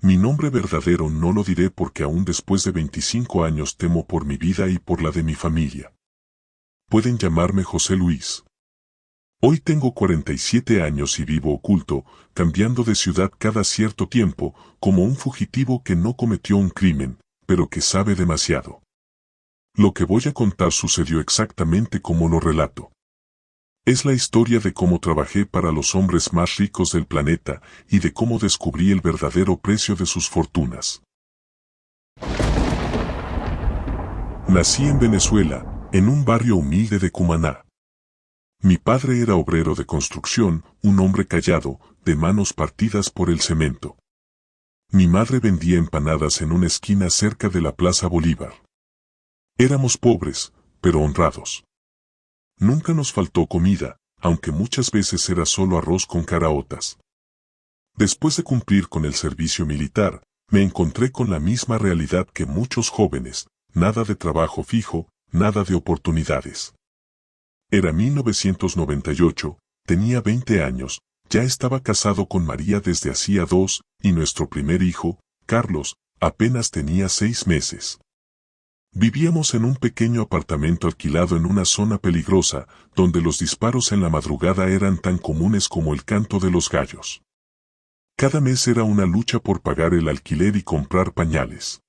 Mi nombre verdadero no lo diré porque aún después de 25 años temo por mi vida y por la de mi familia. Pueden llamarme José Luis. Hoy tengo 47 años y vivo oculto, cambiando de ciudad cada cierto tiempo, como un fugitivo que no cometió un crimen, pero que sabe demasiado. Lo que voy a contar sucedió exactamente como lo relato. Es la historia de cómo trabajé para los hombres más ricos del planeta y de cómo descubrí el verdadero precio de sus fortunas. Nací en Venezuela, en un barrio humilde de Cumaná. Mi padre era obrero de construcción, un hombre callado, de manos partidas por el cemento. Mi madre vendía empanadas en una esquina cerca de la Plaza Bolívar. Éramos pobres, pero honrados. Nunca nos faltó comida, aunque muchas veces era solo arroz con caraotas. Después de cumplir con el servicio militar, me encontré con la misma realidad que muchos jóvenes, nada de trabajo fijo, nada de oportunidades. Era 1998, tenía 20 años, ya estaba casado con María desde hacía 2, y nuestro primer hijo, Carlos, apenas tenía 6 meses. Vivíamos en un pequeño apartamento alquilado en una zona peligrosa, donde los disparos en la madrugada eran tan comunes como el canto de los gallos. Cada mes era una lucha por pagar el alquiler y comprar pañales.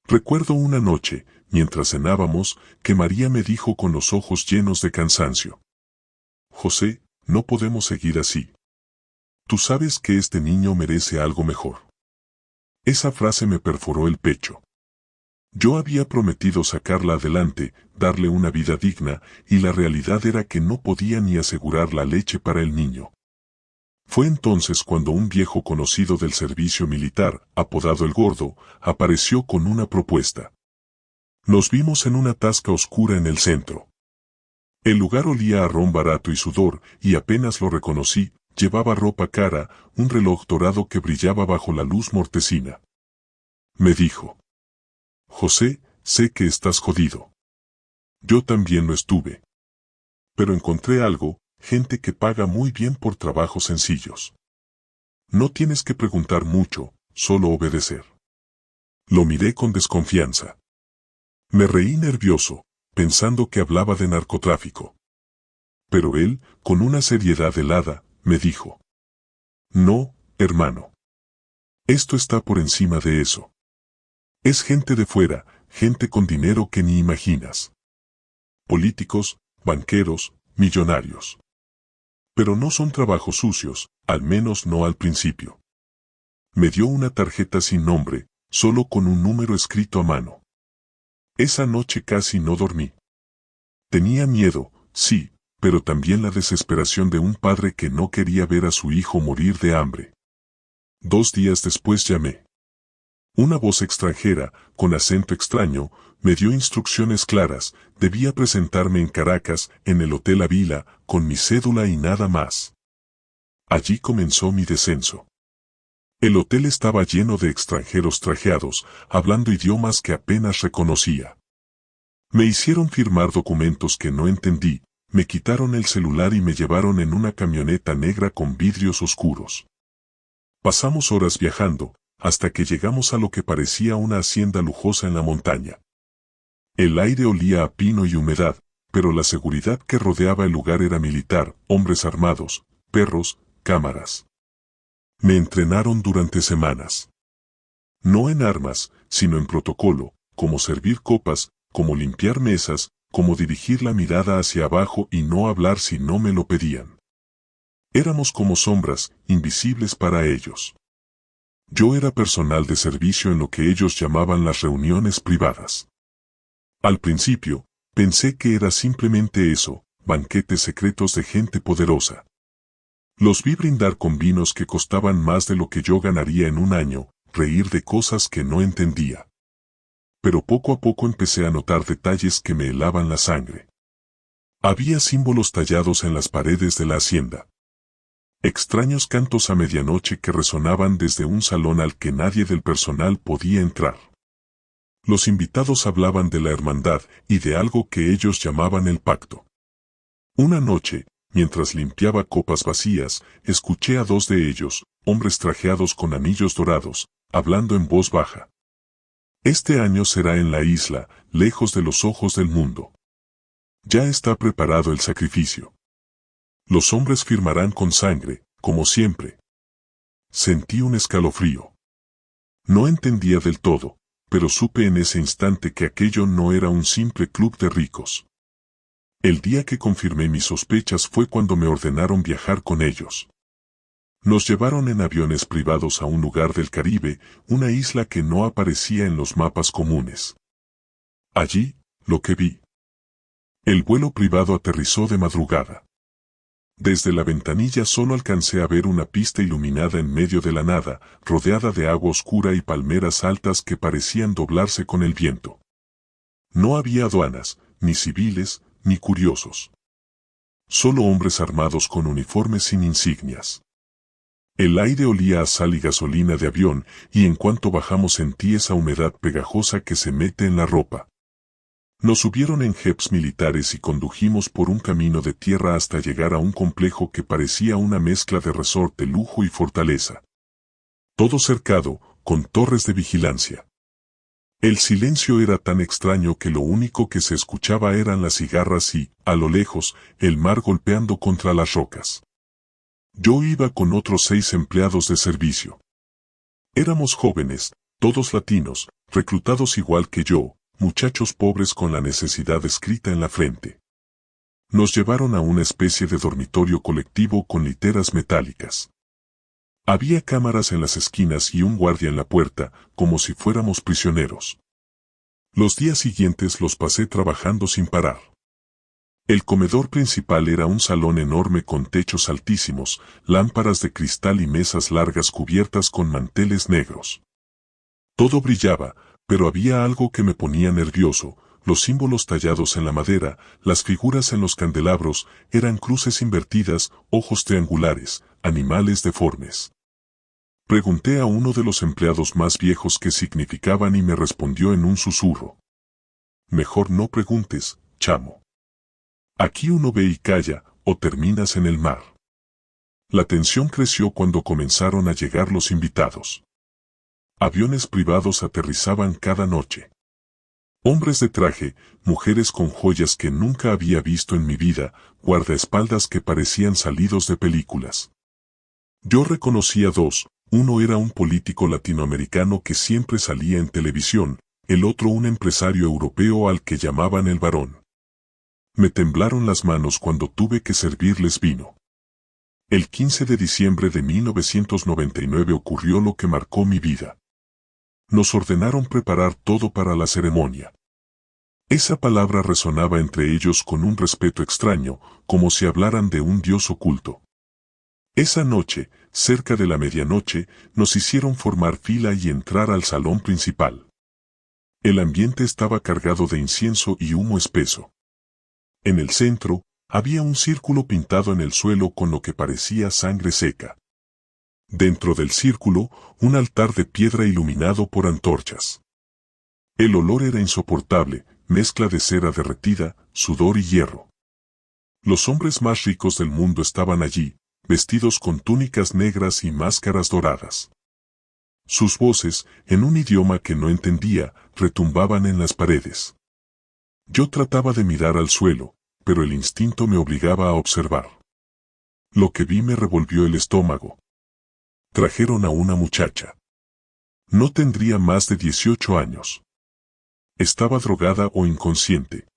Recuerdo una noche, mientras cenábamos, que María me dijo con los ojos llenos de cansancio: José, no podemos seguir así. Tú sabes que este niño merece algo mejor. Esa frase me perforó el pecho. Yo había prometido sacarla adelante, darle una vida digna, y la realidad era que no podía ni asegurar la leche para el niño. Fue entonces cuando un viejo conocido del servicio militar, apodado el Gordo, apareció con una propuesta. Nos vimos en una tasca oscura en el centro. El lugar olía a ron barato y sudor, y apenas lo reconocí, llevaba ropa cara, un reloj dorado que brillaba bajo la luz mortecina. Me dijo: José, sé que estás jodido. Yo también lo estuve. Pero encontré algo, gente que paga muy bien por trabajos sencillos. No tienes que preguntar mucho, solo obedecer. Lo miré con desconfianza. Me reí nervioso, pensando que hablaba de narcotráfico. Pero él, con una seriedad helada, me dijo: No, hermano. Esto está por encima de eso. Es gente de fuera, gente con dinero que ni imaginas. Políticos, banqueros, millonarios. Pero no son trabajos sucios, al menos no al principio. Me dio una tarjeta sin nombre, solo con un número escrito a mano. Esa noche casi no dormí. Tenía miedo, sí, pero también la desesperación de un padre que no quería ver a su hijo morir de hambre. 2 días después llamé. Una voz extranjera, con acento extraño, me dio instrucciones claras: debía presentarme en Caracas, en el Hotel Avila, con mi cédula y nada más. Allí comenzó mi descenso. El hotel estaba lleno de extranjeros trajeados, hablando idiomas que apenas reconocía. Me hicieron firmar documentos que no entendí, me quitaron el celular y me llevaron en una camioneta negra con vidrios oscuros. Pasamos horas viajando, hasta que llegamos a lo que parecía una hacienda lujosa en la montaña. El aire olía a pino y humedad, pero la seguridad que rodeaba el lugar era militar, hombres armados, perros, cámaras. Me entrenaron durante semanas. No en armas, sino en protocolo, como servir copas, como limpiar mesas, como dirigir la mirada hacia abajo y no hablar si no me lo pedían. Éramos como sombras, invisibles para ellos. Yo era personal de servicio en lo que ellos llamaban las reuniones privadas. Al principio, pensé que era simplemente eso, banquetes secretos de gente poderosa. Los vi brindar con vinos que costaban más de lo que yo ganaría en un año, reír de cosas que no entendía. Pero poco a poco empecé a notar detalles que me helaban la sangre. Había símbolos tallados en las paredes de la hacienda. Extraños cantos a medianoche que resonaban desde un salón al que nadie del personal podía entrar. Los invitados hablaban de la hermandad y de algo que ellos llamaban el pacto. Una noche, mientras limpiaba copas vacías, escuché a 2 de ellos, hombres trajeados con anillos dorados, hablando en voz baja. Este año será en la isla, lejos de los ojos del mundo. Ya está preparado el sacrificio. Los hombres firmarán con sangre, como siempre. Sentí un escalofrío. No entendía del todo, pero supe en ese instante que aquello no era un simple club de ricos. El día que confirmé mis sospechas fue cuando me ordenaron viajar con ellos. Nos llevaron en aviones privados a un lugar del Caribe, una isla que no aparecía en los mapas comunes. Allí, lo que vi. El vuelo privado aterrizó de madrugada. Desde la ventanilla solo alcancé a ver una pista iluminada en medio de la nada, rodeada de agua oscura y palmeras altas que parecían doblarse con el viento. No había aduanas, ni civiles, ni curiosos. Solo hombres armados con uniformes sin insignias. El aire olía a sal y gasolina de avión, y en cuanto bajamos sentí esa humedad pegajosa que se mete en la ropa. Nos subieron en jeeps militares y condujimos por un camino de tierra hasta llegar a un complejo que parecía una mezcla de resort de lujo y fortaleza. Todo cercado, con torres de vigilancia. El silencio era tan extraño que lo único que se escuchaba eran las cigarras y, a lo lejos, el mar golpeando contra las rocas. Yo iba con otros 6 empleados de servicio. Éramos jóvenes, todos latinos, reclutados igual que yo, muchachos pobres con la necesidad escrita en la frente. Nos llevaron a una especie de dormitorio colectivo con literas metálicas. Había cámaras en las esquinas y un guardia en la puerta, como si fuéramos prisioneros. Los días siguientes los pasé trabajando sin parar. El comedor principal era un salón enorme con techos altísimos, lámparas de cristal y mesas largas cubiertas con manteles negros. Todo brillaba, pero había algo que me ponía nervioso. Los símbolos tallados en la madera, las figuras en los candelabros, eran cruces invertidas, ojos triangulares, animales deformes. Pregunté a uno de los empleados más viejos qué significaban y me respondió en un susurro. Mejor no preguntes, chamo. Aquí uno ve y calla, o terminas en el mar. La tensión creció cuando comenzaron a llegar los invitados. Aviones privados aterrizaban cada noche. Hombres de traje, mujeres con joyas que nunca había visto en mi vida, guardaespaldas que parecían salidos de películas. Yo reconocí a 2, uno era un político latinoamericano que siempre salía en televisión, el otro un empresario europeo al que llamaban el Barón. Me temblaron las manos cuando tuve que servirles vino. El 15 de diciembre de 1999 ocurrió lo que marcó mi vida. Nos ordenaron preparar todo para la ceremonia. Esa palabra resonaba entre ellos con un respeto extraño, como si hablaran de un dios oculto. Esa noche, cerca de la medianoche, nos hicieron formar fila y entrar al salón principal. El ambiente estaba cargado de incienso y humo espeso. En el centro, había un círculo pintado en el suelo con lo que parecía sangre seca. Dentro del círculo, un altar de piedra iluminado por antorchas. El olor era insoportable, mezcla de cera derretida, sudor y hierro. Los hombres más ricos del mundo estaban allí, vestidos con túnicas negras y máscaras doradas. Sus voces, en un idioma que no entendía, retumbaban en las paredes. Yo trataba de mirar al suelo, pero el instinto me obligaba a observar. Lo que vi me revolvió el estómago. Trajeron a una muchacha. No tendría más de 18 años. Estaba drogada o inconsciente.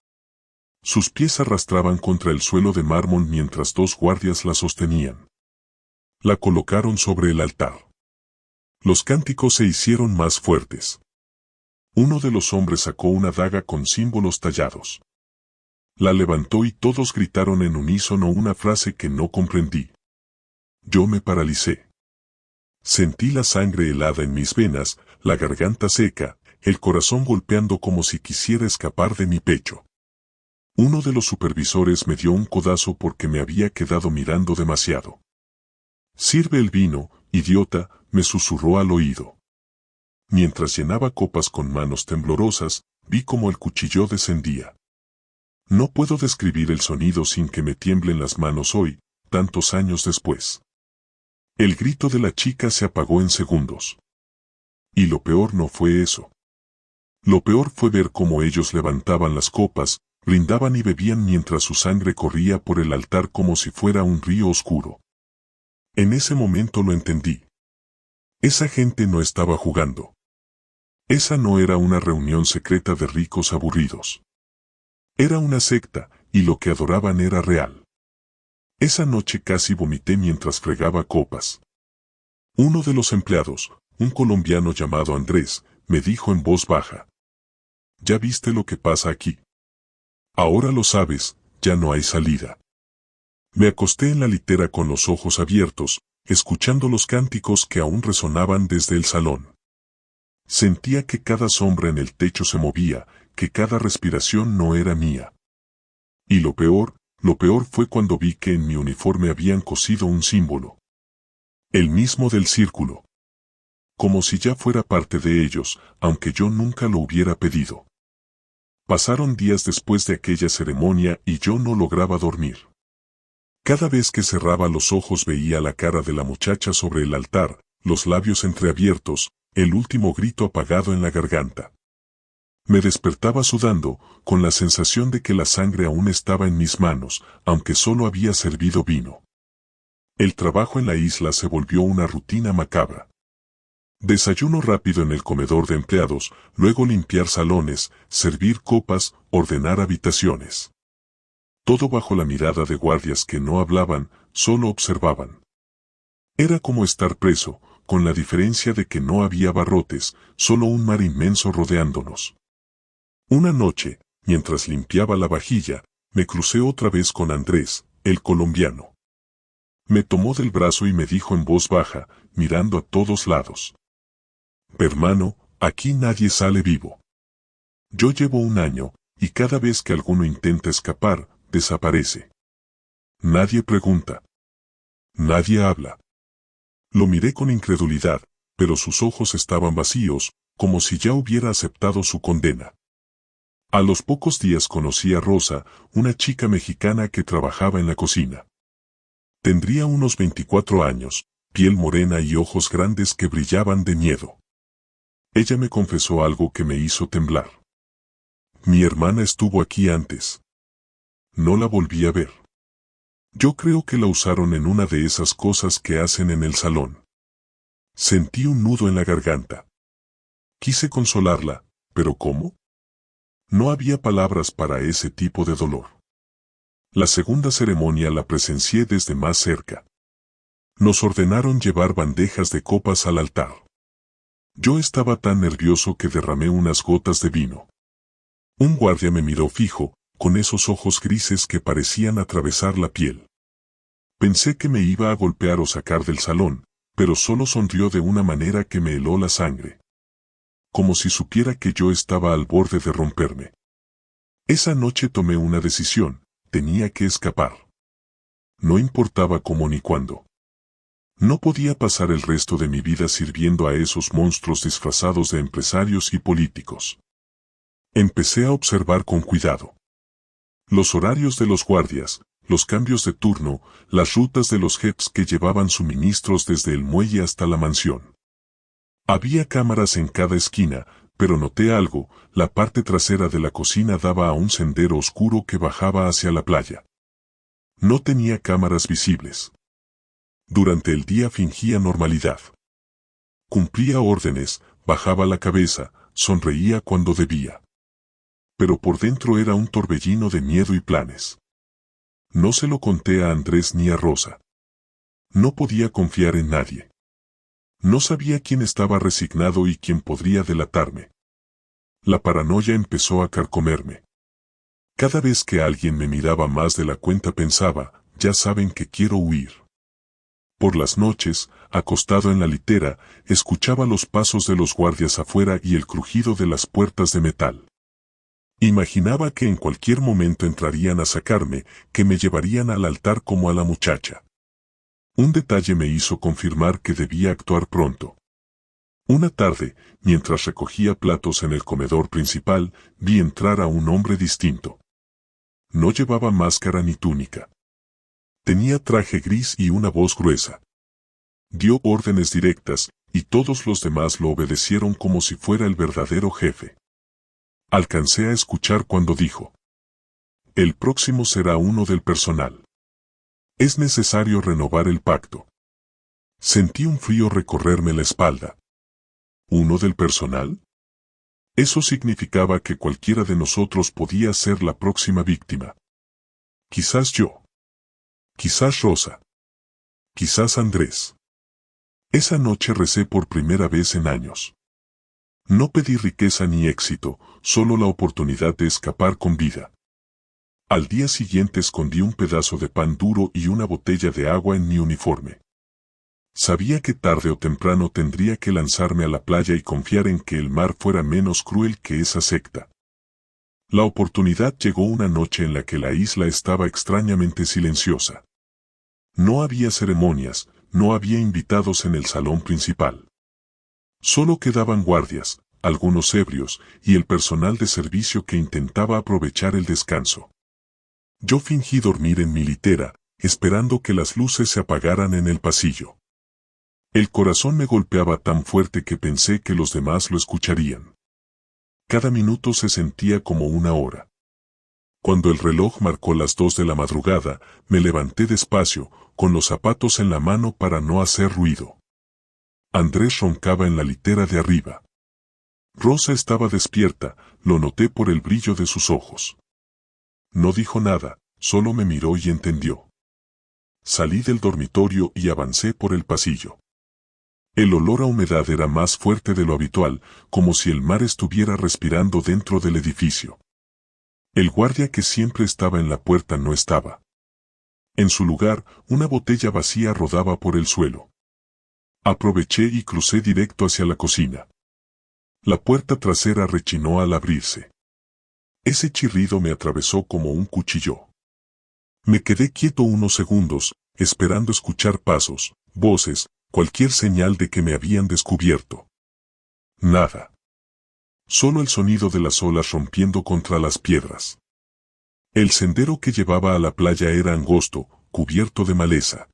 Sus pies arrastraban contra el suelo de mármol mientras 2 guardias la sostenían. La colocaron sobre el altar. Los cánticos se hicieron más fuertes. Uno de los hombres sacó una daga con símbolos tallados. La levantó y todos gritaron en unísono una frase que no comprendí. Yo me paralicé. Sentí la sangre helada en mis venas, la garganta seca, el corazón golpeando como si quisiera escapar de mi pecho. Uno de los supervisores me dio un codazo porque me había quedado mirando demasiado. «Sirve el vino, idiota», me susurró al oído. Mientras llenaba copas con manos temblorosas, vi cómo el cuchillo descendía. No puedo describir el sonido sin que me tiemblen las manos hoy, tantos años después. El grito de la chica se apagó en segundos. Y lo peor no fue eso. Lo peor fue ver cómo ellos levantaban las copas, brindaban y bebían mientras su sangre corría por el altar como si fuera un río oscuro. En ese momento lo entendí. Esa gente no estaba jugando. Esa no era una reunión secreta de ricos aburridos. Era una secta, y lo que adoraban era real. Esa noche casi vomité mientras fregaba copas. Uno de los empleados, un colombiano llamado Andrés, me dijo en voz baja: ¿Ya viste lo que pasa aquí? Ahora lo sabes, ya no hay salida. Me acosté en la litera con los ojos abiertos, escuchando los cánticos que aún resonaban desde el salón. Sentía que cada sombra en el techo se movía, que cada respiración no era mía. Y lo peor fue cuando vi que en mi uniforme habían cosido un símbolo. El mismo del círculo. Como si ya fuera parte de ellos, aunque yo nunca lo hubiera pedido. Pasaron días después de aquella ceremonia y yo no lograba dormir. Cada vez que cerraba los ojos veía la cara de la muchacha sobre el altar, los labios entreabiertos, el último grito apagado en la garganta. Me despertaba sudando, con la sensación de que la sangre aún estaba en mis manos, aunque solo había servido vino. El trabajo en la isla se volvió una rutina macabra. Desayuno rápido en el comedor de empleados, luego limpiar salones, servir copas, ordenar habitaciones. Todo bajo la mirada de guardias que no hablaban, solo observaban. Era como estar preso, con la diferencia de que no había barrotes, solo un mar inmenso rodeándonos. Una noche, mientras limpiaba la vajilla, me crucé otra vez con Andrés, el colombiano. Me tomó del brazo y me dijo en voz baja, mirando a todos lados: «Hermano, aquí nadie sale vivo. Yo llevo 1 año, y cada vez que alguno intenta escapar, desaparece. Nadie pregunta. Nadie habla». Lo miré con incredulidad, pero sus ojos estaban vacíos, como si ya hubiera aceptado su condena. A los pocos días conocí a Rosa, una chica mexicana que trabajaba en la cocina. Tendría unos 24 años, piel morena y ojos grandes que brillaban de miedo. Ella me confesó algo que me hizo temblar. Mi hermana estuvo aquí antes. No la volví a ver. Yo creo que la usaron en una de esas cosas que hacen en el salón. Sentí un nudo en la garganta. Quise consolarla, pero ¿cómo? No había palabras para ese tipo de dolor. La segunda ceremonia la presencié desde más cerca. Nos ordenaron llevar bandejas de copas al altar. Yo estaba tan nervioso que derramé unas gotas de vino. Un guardia me miró fijo, con esos ojos grises que parecían atravesar la piel. Pensé que me iba a golpear o sacar del salón, pero solo sonrió de una manera que me heló la sangre. Como si supiera que yo estaba al borde de romperme. Esa noche tomé una decisión: tenía que escapar. No importaba cómo ni cuándo. No podía pasar el resto de mi vida sirviendo a esos monstruos disfrazados de empresarios y políticos. Empecé a observar con cuidado. Los horarios de los guardias, los cambios de turno, las rutas de los jefes que llevaban suministros desde el muelle hasta la mansión. Había cámaras en cada esquina, pero noté algo: la parte trasera de la cocina daba a un sendero oscuro que bajaba hacia la playa. No tenía cámaras visibles. Durante el día fingía normalidad. Cumplía órdenes, bajaba la cabeza, sonreía cuando debía. Pero por dentro era un torbellino de miedo y planes. No se lo conté a Andrés ni a Rosa. No podía confiar en nadie. No sabía quién estaba resignado y quién podría delatarme. La paranoia empezó a carcomerme. Cada vez que alguien me miraba más de la cuenta pensaba: ya saben que quiero huir. Por las noches, acostado en la litera, escuchaba los pasos de los guardias afuera y el crujido de las puertas de metal. Imaginaba que en cualquier momento entrarían a sacarme, que me llevarían al altar como a la muchacha. Un detalle me hizo confirmar que debía actuar pronto. Una tarde, mientras recogía platos en el comedor principal, vi entrar a un hombre distinto. No llevaba máscara ni túnica. Tenía traje gris y una voz gruesa. Dio órdenes directas, y todos los demás lo obedecieron como si fuera el verdadero jefe. Alcancé a escuchar cuando dijo: el próximo será uno del personal. Es necesario renovar el pacto. Sentí un frío recorrerme la espalda. ¿Uno del personal? Eso significaba que cualquiera de nosotros podía ser la próxima víctima. Quizás yo. Quizás Rosa. Quizás Andrés. Esa noche recé por primera vez en años. No pedí riqueza ni éxito, solo la oportunidad de escapar con vida. Al día siguiente escondí un pedazo de pan duro y una botella de agua en mi uniforme. Sabía que tarde o temprano tendría que lanzarme a la playa y confiar en que el mar fuera menos cruel que esa secta. La oportunidad llegó una noche en la que la isla estaba extrañamente silenciosa. No había ceremonias, no había invitados en el salón principal. Solo quedaban guardias, algunos ebrios, y el personal de servicio que intentaba aprovechar el descanso. Yo fingí dormir en mi litera, esperando que las luces se apagaran en el pasillo. El corazón me golpeaba tan fuerte que pensé que los demás lo escucharían. Cada minuto se sentía como una hora. Cuando el reloj marcó las 2 de la madrugada, me levanté despacio, con los zapatos en la mano para no hacer ruido. Andrés roncaba en la litera de arriba. Rosa estaba despierta, lo noté por el brillo de sus ojos. No dijo nada, solo me miró y entendió. Salí del dormitorio y avancé por el pasillo. El olor a humedad era más fuerte de lo habitual, como si el mar estuviera respirando dentro del edificio. El guardia que siempre estaba en la puerta no estaba. En su lugar, una botella vacía rodaba por el suelo. Aproveché y crucé directo hacia la cocina. La puerta trasera rechinó al abrirse. Ese chirrido me atravesó como un cuchillo. Me quedé quieto unos segundos, esperando escuchar pasos, voces, cualquier señal de que me habían descubierto. Nada. Solo el sonido de las olas rompiendo contra las piedras. El sendero que llevaba a la playa era angosto, cubierto de maleza.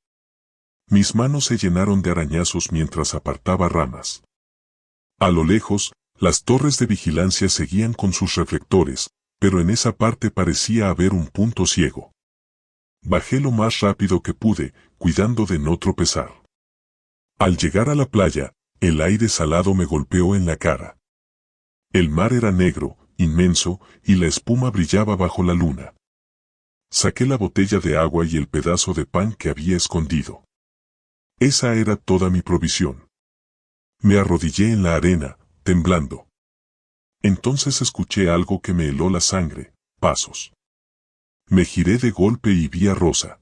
Mis manos se llenaron de arañazos mientras apartaba ramas. A lo lejos, las torres de vigilancia seguían con sus reflectores, pero en esa parte parecía haber un punto ciego. Bajé lo más rápido que pude, cuidando de no tropezar. Al llegar a la playa, el aire salado me golpeó en la cara. El mar era negro, inmenso, y la espuma brillaba bajo la luna. Saqué la botella de agua y el pedazo de pan que había escondido. Esa era toda mi provisión. Me arrodillé en la arena, temblando. Entonces escuché algo que me heló la sangre, pasos. Me giré de golpe y vi a Rosa.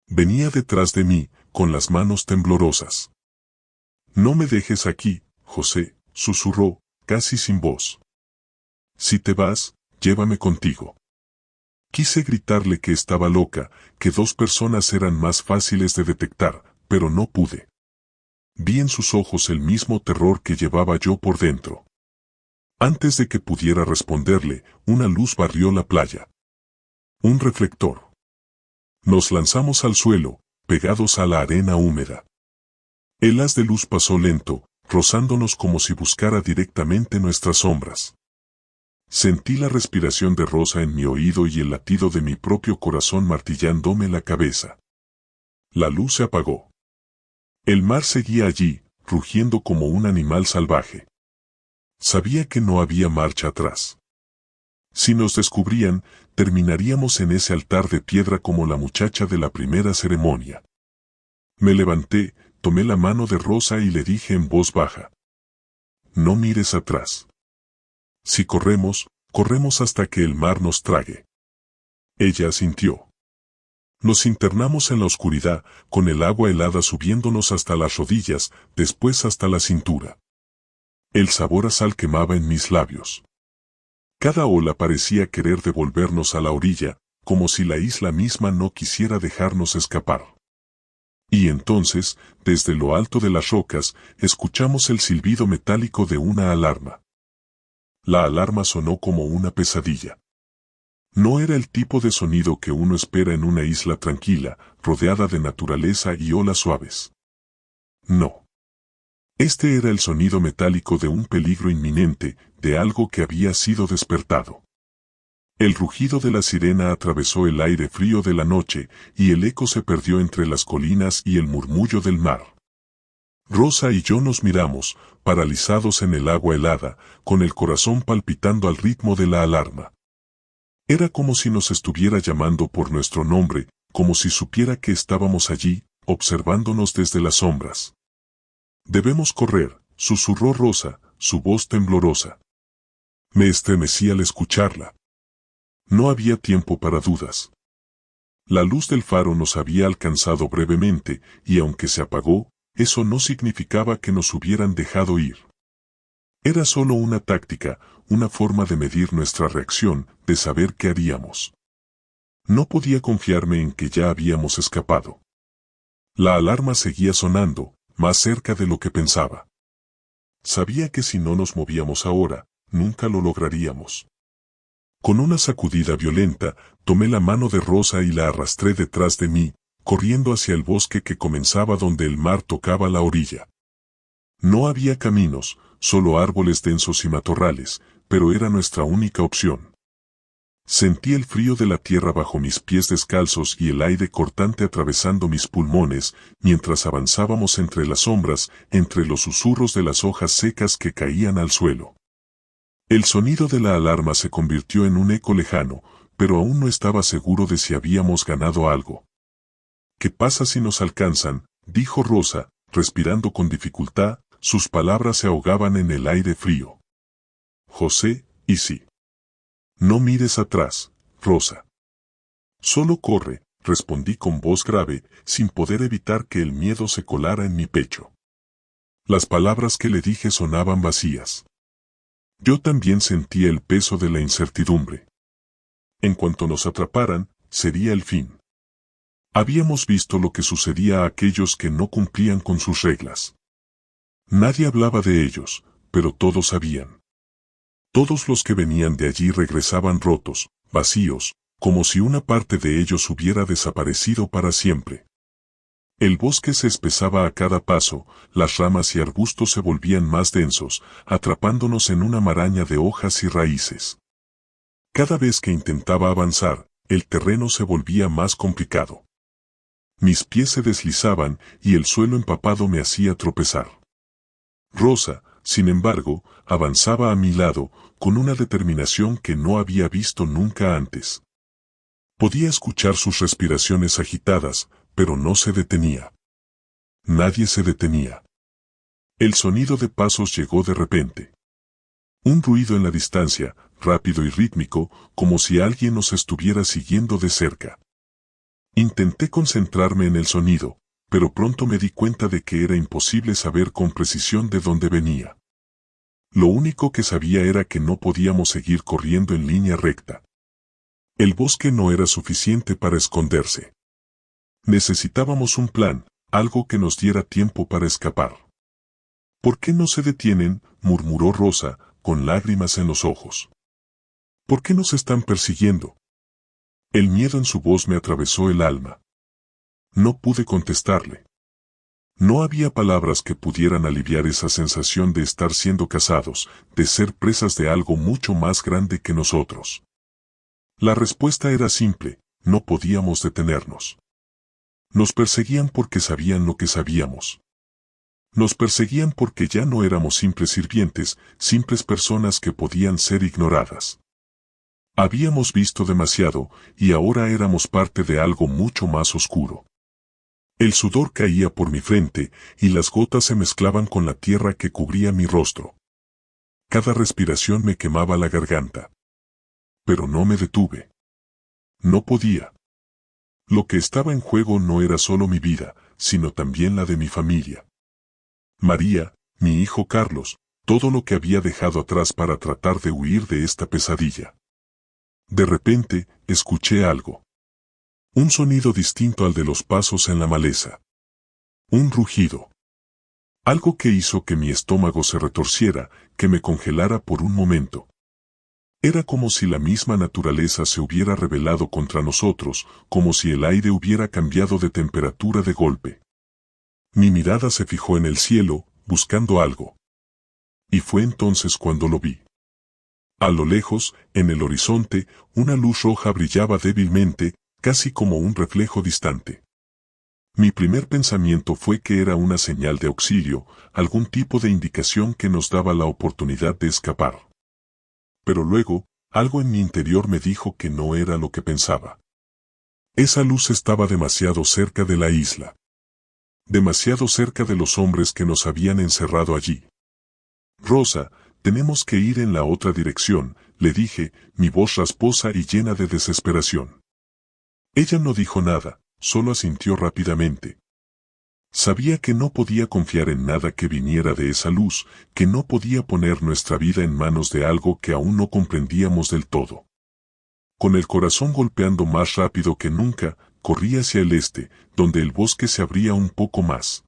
Venía detrás de mí, con las manos temblorosas. No me dejes aquí, José, susurró, casi sin voz. Si te vas, llévame contigo. Quise gritarle que estaba loca, que 2 personas eran más fáciles de detectar, pero no pude. Vi en sus ojos el mismo terror que llevaba yo por dentro. Antes de que pudiera responderle, una luz barrió la playa. Un reflector. Nos lanzamos al suelo, pegados a la arena húmeda. El haz de luz pasó lento, rozándonos como si buscara directamente nuestras sombras. Sentí la respiración de Rosa en mi oído y el latido de mi propio corazón martillándome la cabeza. La luz se apagó. El mar seguía allí, rugiendo como un animal salvaje. Sabía que no había marcha atrás. Si nos descubrían, terminaríamos en ese altar de piedra como la muchacha de la primera ceremonia. Me levanté, tomé la mano de Rosa y le dije en voz baja: no mires atrás. Si corremos, corremos hasta que el mar nos trague. Ella asintió. Nos internamos en la oscuridad, con el agua helada subiéndonos hasta las rodillas, después hasta la cintura. El sabor a sal quemaba en mis labios. Cada ola parecía querer devolvernos a la orilla, como si la isla misma no quisiera dejarnos escapar. Y entonces, desde lo alto de las rocas, escuchamos el silbido metálico de una alarma. La alarma sonó como una pesadilla. No era el tipo de sonido que uno espera en una isla tranquila, rodeada de naturaleza y olas suaves. No. Este era el sonido metálico de un peligro inminente, de algo que había sido despertado. El rugido de la sirena atravesó el aire frío de la noche, y el eco se perdió entre las colinas y el murmullo del mar. Rosa y yo nos miramos, paralizados en el agua helada, con el corazón palpitando al ritmo de la alarma. Era como si nos estuviera llamando por nuestro nombre, como si supiera que estábamos allí, observándonos desde las sombras. «Debemos correr», susurró Rosa, su voz temblorosa. Me estremecí al escucharla. No había tiempo para dudas. La luz del faro nos había alcanzado brevemente, y aunque se apagó, eso no significaba que nos hubieran dejado ir. Era solo una táctica, una forma de medir nuestra reacción, de saber qué haríamos. No podía confiarme en que ya habíamos escapado. La alarma seguía sonando, más cerca de lo que pensaba. Sabía que si no nos movíamos ahora, nunca lo lograríamos. Con una sacudida violenta, tomé la mano de Rosa y la arrastré detrás de mí, corriendo hacia el bosque que comenzaba donde el mar tocaba la orilla. No había caminos, solo árboles densos y matorrales, pero era nuestra única opción. Sentí el frío de la tierra bajo mis pies descalzos y el aire cortante atravesando mis pulmones, mientras avanzábamos entre las sombras, entre los susurros de las hojas secas que caían al suelo. El sonido de la alarma se convirtió en un eco lejano, pero aún no estaba seguro de si habíamos ganado algo. «¿Qué pasa si nos alcanzan?», dijo Rosa, respirando con dificultad, sus palabras se ahogaban en el aire frío. «José, ¿y si? No mires atrás, Rosa». «Solo corre», respondí con voz grave, sin poder evitar que el miedo se colara en mi pecho. Las palabras que le dije sonaban vacías. Yo también sentía el peso de la incertidumbre. En cuanto nos atraparan, sería el fin. Habíamos visto lo que sucedía a aquellos que no cumplían con sus reglas. Nadie hablaba de ellos, pero todos sabían. Todos los que venían de allí regresaban rotos, vacíos, como si una parte de ellos hubiera desaparecido para siempre. El bosque se espesaba a cada paso, las ramas y arbustos se volvían más densos, atrapándonos en una maraña de hojas y raíces. Cada vez que intentaba avanzar, el terreno se volvía más complicado. Mis pies se deslizaban y el suelo empapado me hacía tropezar. Rosa, sin embargo, avanzaba a mi lado, con una determinación que no había visto nunca antes. Podía escuchar sus respiraciones agitadas, pero no se detenía. Nadie se detenía. El sonido de pasos llegó de repente. Un ruido en la distancia, rápido y rítmico, como si alguien nos estuviera siguiendo de cerca. Intenté concentrarme en el sonido, pero pronto me di cuenta de que era imposible saber con precisión de dónde venía. Lo único que sabía era que no podíamos seguir corriendo en línea recta. El bosque no era suficiente para esconderse. Necesitábamos un plan, algo que nos diera tiempo para escapar. «¿Por qué no se detienen?», murmuró Rosa, con lágrimas en los ojos. «¿Por qué nos están persiguiendo?». El miedo en su voz me atravesó el alma. No pude contestarle. No había palabras que pudieran aliviar esa sensación de estar siendo cazados, de ser presas de algo mucho más grande que nosotros. La respuesta era simple: no podíamos detenernos. Nos perseguían porque sabían lo que sabíamos. Nos perseguían porque ya no éramos simples sirvientes, simples personas que podían ser ignoradas. Habíamos visto demasiado, y ahora éramos parte de algo mucho más oscuro. El sudor caía por mi frente, y las gotas se mezclaban con la tierra que cubría mi rostro. Cada respiración me quemaba la garganta. Pero no me detuve. No podía. Lo que estaba en juego no era solo mi vida, sino también la de mi familia. María, mi hijo Carlos, todo lo que había dejado atrás para tratar de huir de esta pesadilla. De repente, escuché algo. Un sonido distinto al de los pasos en la maleza. Un rugido. Algo que hizo que mi estómago se retorciera, que me congelara por un momento. Era como si la misma naturaleza se hubiera rebelado contra nosotros, como si el aire hubiera cambiado de temperatura de golpe. Mi mirada se fijó en el cielo, buscando algo. Y fue entonces cuando lo vi. A lo lejos, en el horizonte, una luz roja brillaba débilmente, casi como un reflejo distante. Mi primer pensamiento fue que era una señal de auxilio, algún tipo de indicación que nos daba la oportunidad de escapar. Pero luego, algo en mi interior me dijo que no era lo que pensaba. Esa luz estaba demasiado cerca de la isla. Demasiado cerca de los hombres que nos habían encerrado allí. Rosa, tenemos que ir en la otra dirección, le dije, mi voz rasposa y llena de desesperación. Ella no dijo nada, solo asintió rápidamente. Sabía que no podía confiar en nada que viniera de esa luz, que no podía poner nuestra vida en manos de algo que aún no comprendíamos del todo. Con el corazón golpeando más rápido que nunca, corrí hacia el este, donde el bosque se abría un poco más.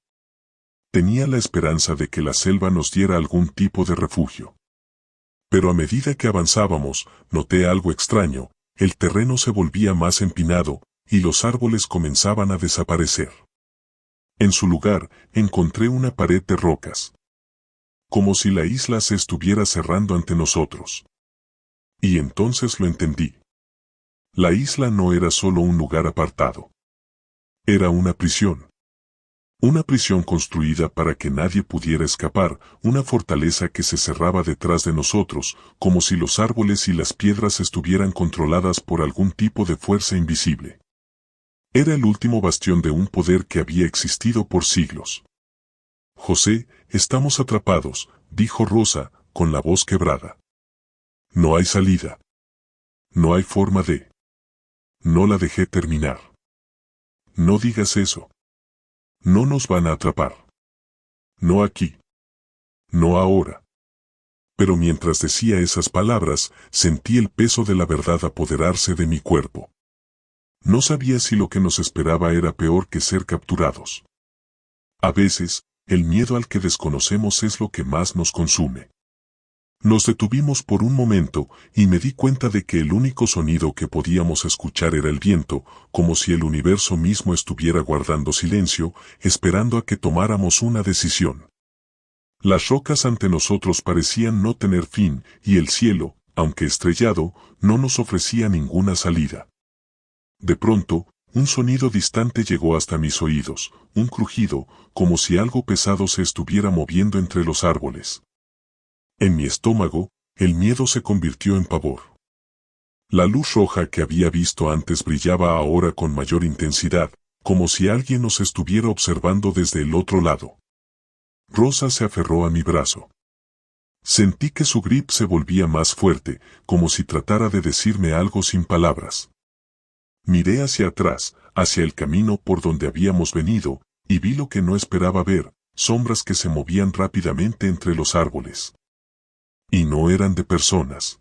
Tenía la esperanza de que la selva nos diera algún tipo de refugio. Pero a medida que avanzábamos, noté algo extraño, el terreno se volvía más empinado, y los árboles comenzaban a desaparecer. En su lugar, encontré una pared de rocas. Como si la isla se estuviera cerrando ante nosotros. Y entonces lo entendí. La isla no era solo un lugar apartado. Era una prisión. Una prisión construida para que nadie pudiera escapar, una fortaleza que se cerraba detrás de nosotros, como si los árboles y las piedras estuvieran controladas por algún tipo de fuerza invisible. Era el último bastión de un poder que había existido por siglos. José, estamos atrapados, dijo Rosa, con la voz quebrada. No hay salida. No hay forma de... No la dejé terminar. No digas eso. No nos van a atrapar. No aquí. No ahora. Pero mientras decía esas palabras, sentí el peso de la verdad apoderarse de mi cuerpo. No sabía si lo que nos esperaba era peor que ser capturados. A veces, el miedo al que desconocemos es lo que más nos consume. Nos detuvimos por un momento, y me di cuenta de que el único sonido que podíamos escuchar era el viento, como si el universo mismo estuviera guardando silencio, esperando a que tomáramos una decisión. Las rocas ante nosotros parecían no tener fin, y el cielo, aunque estrellado, no nos ofrecía ninguna salida. De pronto, un sonido distante llegó hasta mis oídos, un crujido, como si algo pesado se estuviera moviendo entre los árboles. En mi estómago, el miedo se convirtió en pavor. La luz roja que había visto antes brillaba ahora con mayor intensidad, como si alguien nos estuviera observando desde el otro lado. Rosa se aferró a mi brazo. Sentí que su grip se volvía más fuerte, como si tratara de decirme algo sin palabras. Miré hacia atrás, hacia el camino por donde habíamos venido, y vi lo que no esperaba ver, sombras que se movían rápidamente entre los árboles. Y no eran de personas.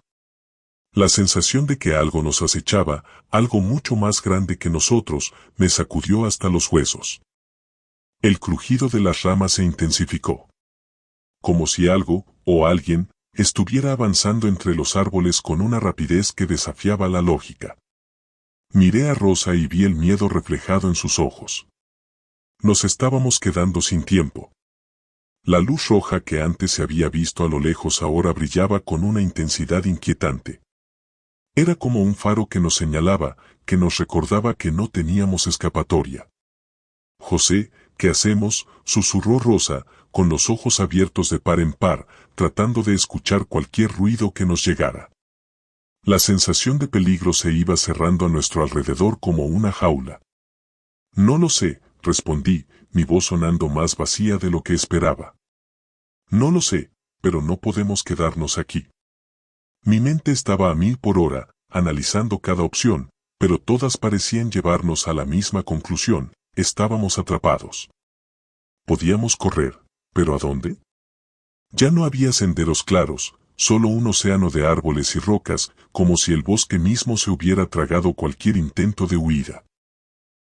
La sensación de que algo nos acechaba, algo mucho más grande que nosotros, me sacudió hasta los huesos. El crujido de las ramas se intensificó. Como si algo, o alguien, estuviera avanzando entre los árboles con una rapidez que desafiaba la lógica. Miré a Rosa y vi el miedo reflejado en sus ojos. Nos estábamos quedando sin tiempo. La luz roja que antes se había visto a lo lejos ahora brillaba con una intensidad inquietante. Era como un faro que nos señalaba, que nos recordaba que no teníamos escapatoria. José, ¿qué hacemos?, susurró Rosa, con los ojos abiertos de par en par, tratando de escuchar cualquier ruido que nos llegara. La sensación de peligro se iba cerrando a nuestro alrededor como una jaula. No lo sé, respondí, mi voz sonando más vacía de lo que esperaba. No lo sé, pero no podemos quedarnos aquí. Mi mente estaba a 1000 por hora, analizando cada opción, pero todas parecían llevarnos a la misma conclusión, estábamos atrapados. Podíamos correr, ¿pero a dónde? Ya no había senderos claros, solo un océano de árboles y rocas, como si el bosque mismo se hubiera tragado cualquier intento de huida.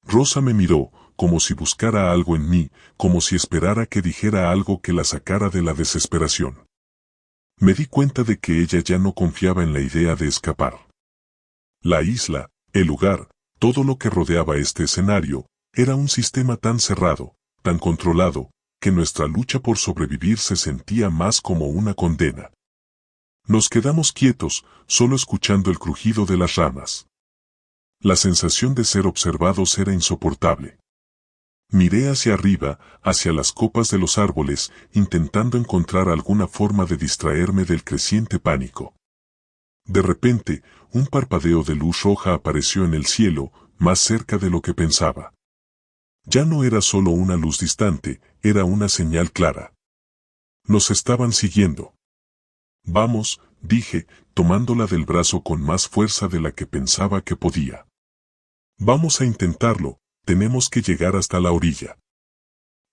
Rosa me miró, como si buscara algo en mí, como si esperara que dijera algo que la sacara de la desesperación. Me di cuenta de que ella ya no confiaba en la idea de escapar. La isla, el lugar, todo lo que rodeaba este escenario, era un sistema tan cerrado, tan controlado, que nuestra lucha por sobrevivir se sentía más como una condena. Nos quedamos quietos, solo escuchando el crujido de las ramas. La sensación de ser observados era insoportable. Miré hacia arriba, hacia las copas de los árboles, intentando encontrar alguna forma de distraerme del creciente pánico. De repente, un parpadeo de luz roja apareció en el cielo, más cerca de lo que pensaba. Ya no era solo una luz distante, era una señal clara. Nos estaban siguiendo. Vamos, dije, tomándola del brazo con más fuerza de la que pensaba que podía. Vamos a intentarlo, tenemos que llegar hasta la orilla.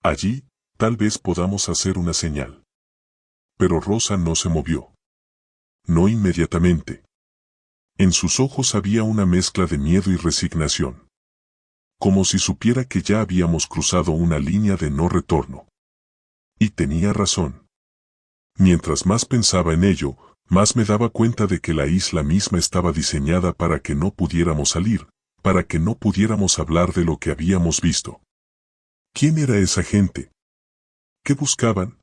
Allí, tal vez podamos hacer una señal. Pero Rosa no se movió. No inmediatamente. En sus ojos había una mezcla de miedo y resignación. Como si supiera que ya habíamos cruzado una línea de no retorno. Y tenía razón. Mientras más pensaba en ello, más me daba cuenta de que la isla misma estaba diseñada para que no pudiéramos salir, para que no pudiéramos hablar de lo que habíamos visto. ¿Quién era esa gente? ¿Qué buscaban?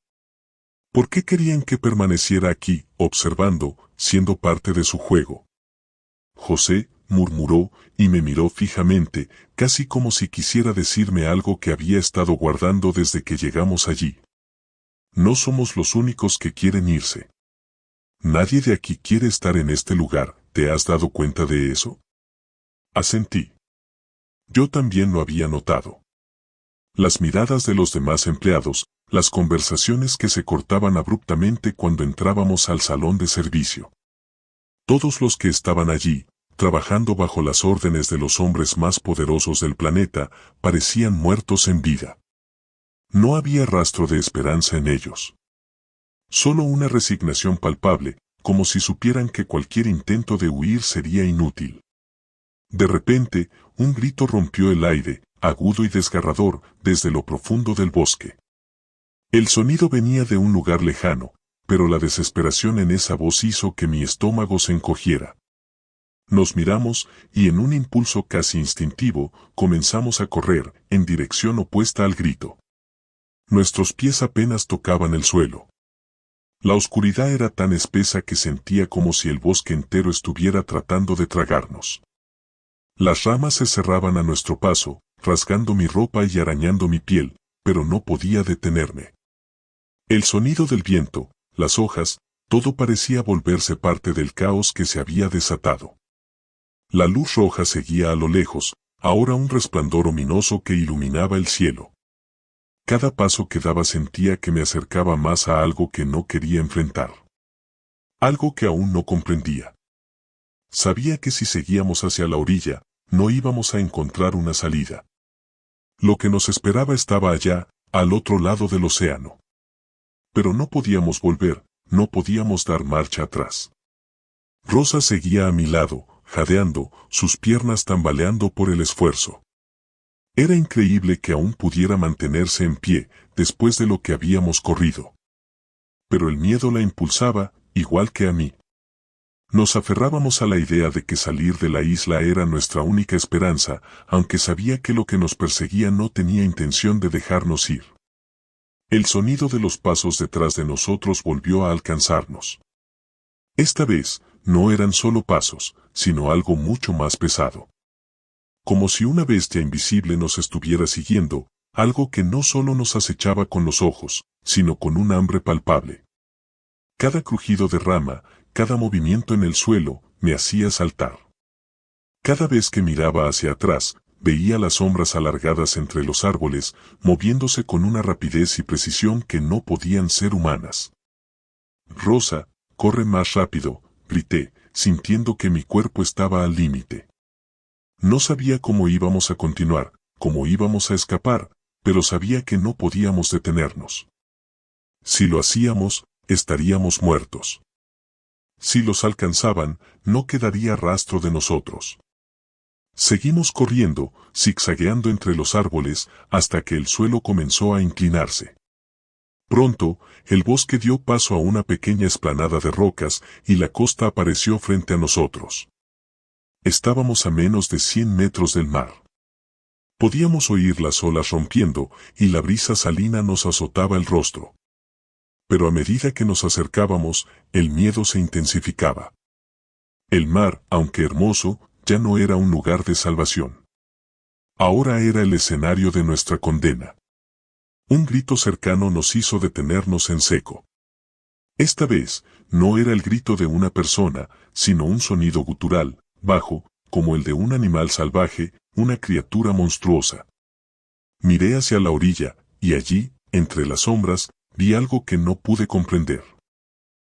¿Por qué querían que permaneciera aquí, observando, siendo parte de su juego? José, murmuró, y me miró fijamente, casi como si quisiera decirme algo que había estado guardando desde que llegamos allí. No somos los únicos que quieren irse. Nadie de aquí quiere estar en este lugar, ¿te has dado cuenta de eso? Asentí. Yo también lo había notado. Las miradas de los demás empleados, las conversaciones que se cortaban abruptamente cuando entrábamos al salón de servicio. Todos los que estaban allí, trabajando bajo las órdenes de los hombres más poderosos del planeta, parecían muertos en vida. No había rastro de esperanza en ellos. Solo una resignación palpable, como si supieran que cualquier intento de huir sería inútil. De repente, un grito rompió el aire, agudo y desgarrador, desde lo profundo del bosque. El sonido venía de un lugar lejano, pero la desesperación en esa voz hizo que mi estómago se encogiera. Nos miramos, y en un impulso casi instintivo, comenzamos a correr, en dirección opuesta al grito. Nuestros pies apenas tocaban el suelo. La oscuridad era tan espesa que sentía como si el bosque entero estuviera tratando de tragarnos. Las ramas se cerraban a nuestro paso, rasgando mi ropa y arañando mi piel, pero no podía detenerme. El sonido del viento, las hojas, todo parecía volverse parte del caos que se había desatado. La luz roja seguía a lo lejos, ahora un resplandor ominoso que iluminaba el cielo. Cada paso que daba sentía que me acercaba más a algo que no quería enfrentar. Algo que aún no comprendía. Sabía que si seguíamos hacia la orilla, no íbamos a encontrar una salida. Lo que nos esperaba estaba allá, al otro lado del océano. Pero no podíamos volver, no podíamos dar marcha atrás. Rosa seguía a mi lado, jadeando, sus piernas tambaleando por el esfuerzo. Era increíble que aún pudiera mantenerse en pie, después de lo que habíamos corrido. Pero el miedo la impulsaba, igual que a mí. Nos aferrábamos a la idea de que salir de la isla era nuestra única esperanza, aunque sabía que lo que nos perseguía no tenía intención de dejarnos ir. El sonido de los pasos detrás de nosotros volvió a alcanzarnos. Esta vez, no eran solo pasos, sino algo mucho más pesado. Como si una bestia invisible nos estuviera siguiendo, algo que no solo nos acechaba con los ojos, sino con un hambre palpable. Cada crujido de rama, cada movimiento en el suelo, me hacía saltar. Cada vez que miraba hacia atrás, veía las sombras alargadas entre los árboles, moviéndose con una rapidez y precisión que no podían ser humanas. «Rosa, corre más rápido», grité, sintiendo que mi cuerpo estaba al límite. No sabía cómo íbamos a continuar, cómo íbamos a escapar, pero sabía que no podíamos detenernos. Si lo hacíamos, estaríamos muertos. Si los alcanzaban, no quedaría rastro de nosotros. Seguimos corriendo, zigzagueando entre los árboles, hasta que el suelo comenzó a inclinarse. Pronto, el bosque dio paso a una pequeña explanada de rocas, y la costa apareció frente a nosotros. Estábamos a menos de 100 metros del mar. Podíamos oír las olas rompiendo y la brisa salina nos azotaba el rostro. Pero a medida que nos acercábamos, el miedo se intensificaba. El mar, aunque hermoso, ya no era un lugar de salvación. Ahora era el escenario de nuestra condena. Un grito cercano nos hizo detenernos en seco. Esta vez, no era el grito de una persona, sino un sonido gutural, bajo, como el de un animal salvaje, una criatura monstruosa. Miré hacia la orilla, y allí, entre las sombras, vi algo que no pude comprender.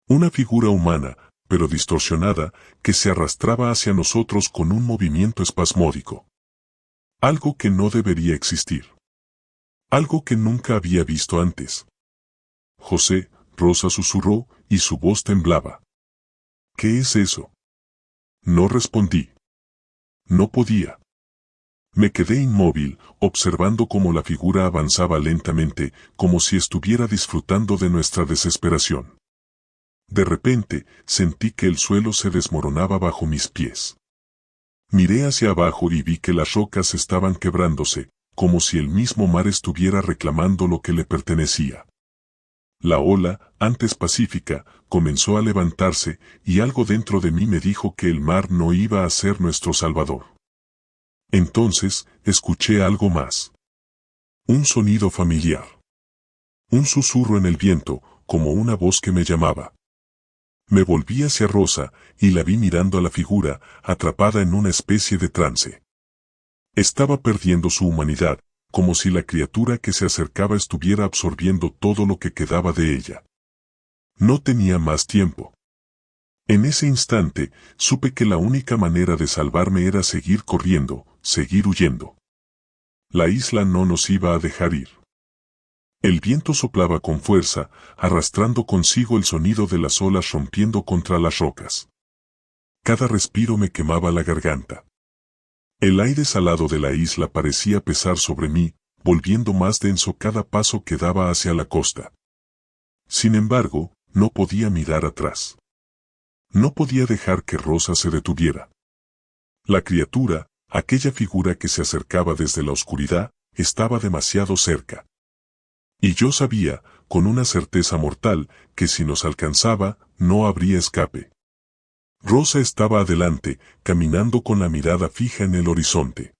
Una figura humana, pero distorsionada, que se arrastraba hacia nosotros con un movimiento espasmódico. Algo que no debería existir. Algo que nunca había visto antes. José, Rosa susurró, y su voz temblaba. ¿Qué es eso? No respondí. No podía. Me quedé inmóvil, observando cómo la figura avanzaba lentamente, como si estuviera disfrutando de nuestra desesperación. De repente, sentí que el suelo se desmoronaba bajo mis pies. Miré hacia abajo y vi que las rocas estaban quebrándose, como si el mismo mar estuviera reclamando lo que le pertenecía. La ola, antes pacífica, comenzó a levantarse, y algo dentro de mí me dijo que el mar no iba a ser nuestro salvador. Entonces, escuché algo más. Un sonido familiar. Un susurro en el viento, como una voz que me llamaba. Me volví hacia Rosa, y la vi mirando a la figura, atrapada en una especie de trance. Estaba perdiendo su humanidad, como si la criatura que se acercaba estuviera absorbiendo todo lo que quedaba de ella. No tenía más tiempo. En ese instante, supe que la única manera de salvarme era seguir corriendo, seguir huyendo. La isla no nos iba a dejar ir. El viento soplaba con fuerza, arrastrando consigo el sonido de las olas rompiendo contra las rocas. Cada respiro me quemaba la garganta. El aire salado de la isla parecía pesar sobre mí, volviendo más denso cada paso que daba hacia la costa. Sin embargo, no podía mirar atrás. No podía dejar que Rosa se detuviera. La criatura, aquella figura que se acercaba desde la oscuridad, estaba demasiado cerca. Y yo sabía, con una certeza mortal, que si nos alcanzaba, no habría escape. Rosa estaba adelante, caminando con la mirada fija en el horizonte.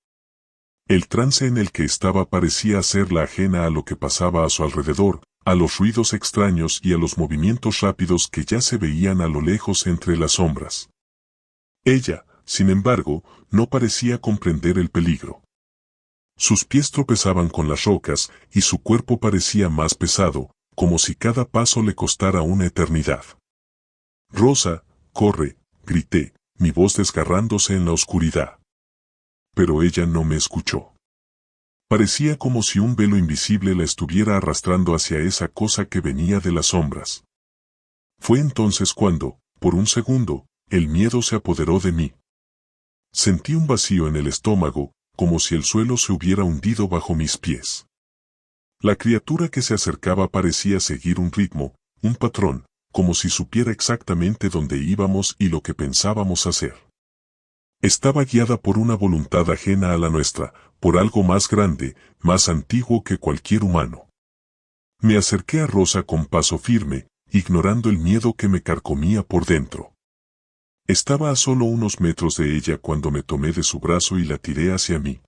El trance en el que estaba parecía hacerla ajena a lo que pasaba a su alrededor, a los ruidos extraños y a los movimientos rápidos que ya se veían a lo lejos entre las sombras. Ella, sin embargo, no parecía comprender el peligro. Sus pies tropezaban con las rocas y su cuerpo parecía más pesado, como si cada paso le costara una eternidad. «Rosa, corre», grité, mi voz desgarrándose en la oscuridad. Pero ella no me escuchó. Parecía como si un velo invisible la estuviera arrastrando hacia esa cosa que venía de las sombras. Fue entonces cuando, por un segundo, el miedo se apoderó de mí. Sentí un vacío en el estómago, como si el suelo se hubiera hundido bajo mis pies. La criatura que se acercaba parecía seguir un ritmo, un patrón, como si supiera exactamente dónde íbamos y lo que pensábamos hacer. Estaba guiada por una voluntad ajena a la nuestra, por algo más grande, más antiguo que cualquier humano. Me acerqué a Rosa con paso firme, ignorando el miedo que me carcomía por dentro. Estaba a solo unos metros de ella cuando me tomé de su brazo y la tiré hacia mí.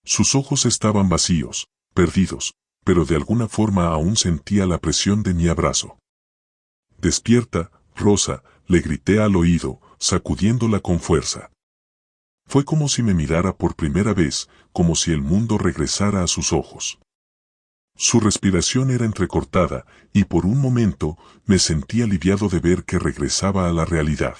Sus ojos estaban vacíos, perdidos, pero de alguna forma aún sentía la presión de mi abrazo. «Despierta, Rosa», le grité al oído, sacudiéndola con fuerza. Fue como si me mirara por primera vez, como si el mundo regresara a sus ojos. Su respiración era entrecortada, y por un momento me sentí aliviado de ver que regresaba a la realidad.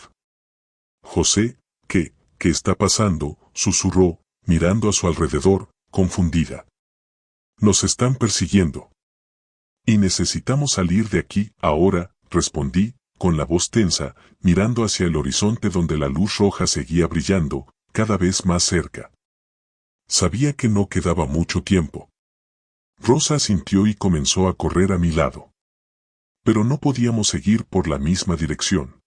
«José, ¿qué está pasando?», susurró, mirando a su alrededor, confundida. «Nos están persiguiendo. Y necesitamos salir de aquí, ahora», respondí, con la voz tensa, mirando hacia el horizonte donde la luz roja seguía brillando, cada vez más cerca. Sabía que no quedaba mucho tiempo. Rosa asintió y comenzó a correr a mi lado. Pero no podíamos seguir por la misma dirección.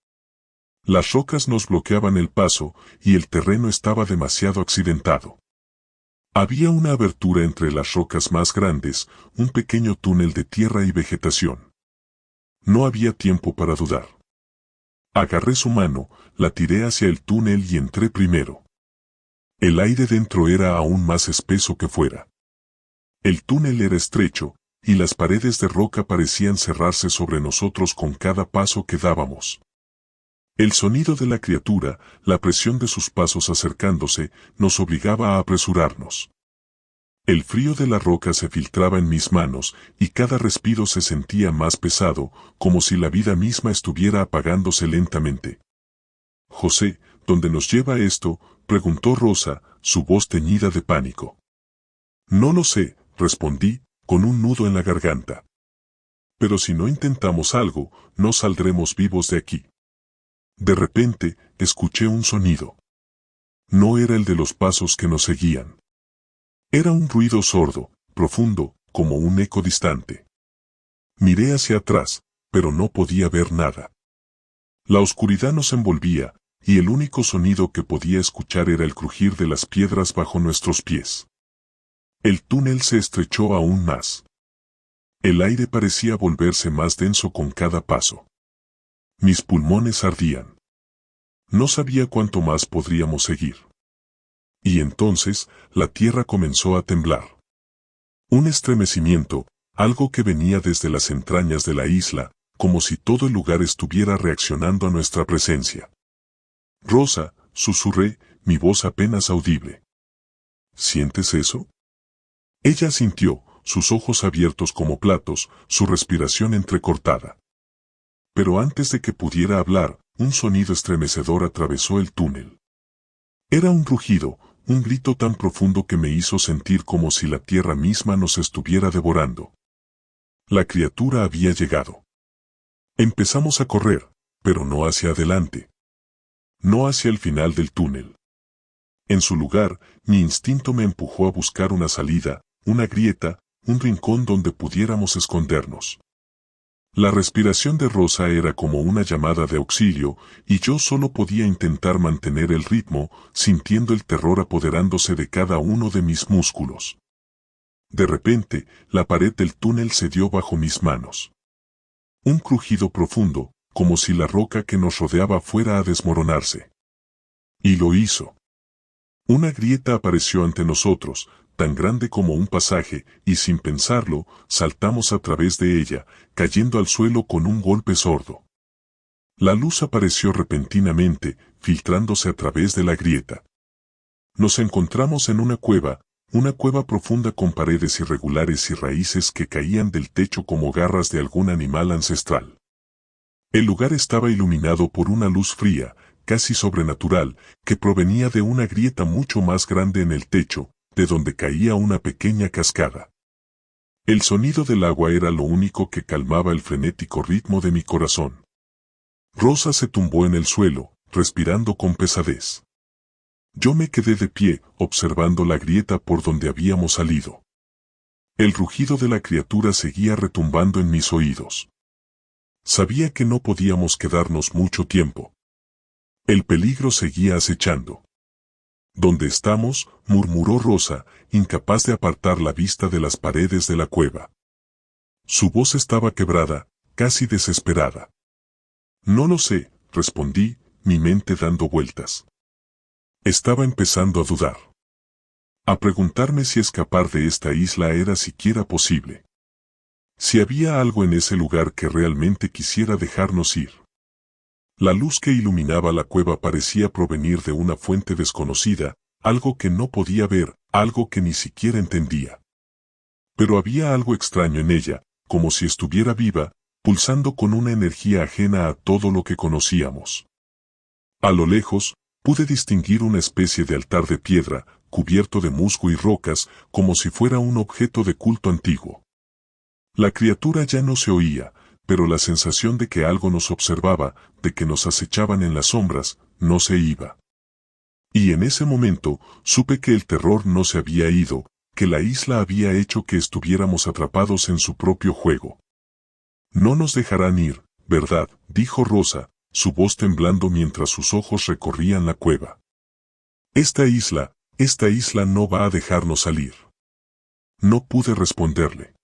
Las rocas nos bloqueaban el paso, y el terreno estaba demasiado accidentado. Había una abertura entre las rocas más grandes, un pequeño túnel de tierra y vegetación. No había tiempo para dudar. Agarré su mano, la tiré hacia el túnel y entré primero. El aire dentro era aún más espeso que fuera. El túnel era estrecho, y las paredes de roca parecían cerrarse sobre nosotros con cada paso que dábamos. El sonido de la criatura, la presión de sus pasos acercándose, nos obligaba a apresurarnos. El frío de la roca se filtraba en mis manos, y cada respiro se sentía más pesado, como si la vida misma estuviera apagándose lentamente. «José, ¿dónde nos lleva esto?», preguntó Rosa, su voz teñida de pánico. «No lo sé», respondí, con un nudo en la garganta. «Pero si no intentamos algo, no saldremos vivos de aquí». De repente, escuché un sonido. No era el de los pasos que nos seguían. Era un ruido sordo, profundo, como un eco distante. Miré hacia atrás, pero no podía ver nada. La oscuridad nos envolvía, y el único sonido que podía escuchar era el crujir de las piedras bajo nuestros pies. El túnel se estrechó aún más. El aire parecía volverse más denso con cada paso. Mis pulmones ardían. No sabía cuánto más podríamos seguir. Y entonces, la tierra comenzó a temblar. Un estremecimiento, algo que venía desde las entrañas de la isla, como si todo el lugar estuviera reaccionando a nuestra presencia. «Rosa», susurré, mi voz apenas audible. «¿Sientes eso?». Ella asintió, sus ojos abiertos como platos, su respiración entrecortada. Pero antes de que pudiera hablar, un sonido estremecedor atravesó el túnel. Era un rugido, un grito tan profundo que me hizo sentir como si la tierra misma nos estuviera devorando. La criatura había llegado. Empezamos a correr, pero no hacia adelante. No hacia el final del túnel. En su lugar, mi instinto me empujó a buscar una salida, una grieta, un rincón donde pudiéramos escondernos. La respiración de Rosa era como una llamada de auxilio, y yo solo podía intentar mantener el ritmo, sintiendo el terror apoderándose de cada uno de mis músculos. De repente, la pared del túnel cedió bajo mis manos. Un crujido profundo, como si la roca que nos rodeaba fuera a desmoronarse. Y lo hizo. Una grieta apareció ante nosotros, tan grande como un pasaje, y sin pensarlo, saltamos a través de ella, cayendo al suelo con un golpe sordo. La luz apareció repentinamente, filtrándose a través de la grieta. Nos encontramos en una cueva profunda con paredes irregulares y raíces que caían del techo como garras de algún animal ancestral. El lugar estaba iluminado por una luz fría, casi sobrenatural, que provenía de una grieta mucho más grande en el techo, de donde caía una pequeña cascada. El sonido del agua era lo único que calmaba el frenético ritmo de mi corazón. Rosa se tumbó en el suelo, respirando con pesadez. Yo me quedé de pie, observando la grieta por donde habíamos salido. El rugido de la criatura seguía retumbando en mis oídos. Sabía que no podíamos quedarnos mucho tiempo. El peligro seguía acechando. «¿Dónde estamos?», murmuró Rosa, incapaz de apartar la vista de las paredes de la cueva. Su voz estaba quebrada, casi desesperada. «No lo sé», respondí, mi mente dando vueltas. Estaba empezando a dudar. A preguntarme si escapar de esta isla era siquiera posible. Si había algo en ese lugar que realmente quisiera dejarnos ir. La luz que iluminaba la cueva parecía provenir de una fuente desconocida, algo que no podía ver, algo que ni siquiera entendía. Pero había algo extraño en ella, como si estuviera viva, pulsando con una energía ajena a todo lo que conocíamos. A lo lejos, pude distinguir una especie de altar de piedra, cubierto de musgo y rocas, como si fuera un objeto de culto antiguo. La criatura ya no se oía, pero la sensación de que algo nos observaba, de que nos acechaban en las sombras, no se iba. Y en ese momento, supe que el terror no se había ido, que la isla había hecho que estuviéramos atrapados en su propio juego. «No nos dejarán ir, ¿verdad?», dijo Rosa, su voz temblando mientras sus ojos recorrían la cueva. «Esta isla», Esta isla no va a dejarnos salir. No pude responderle.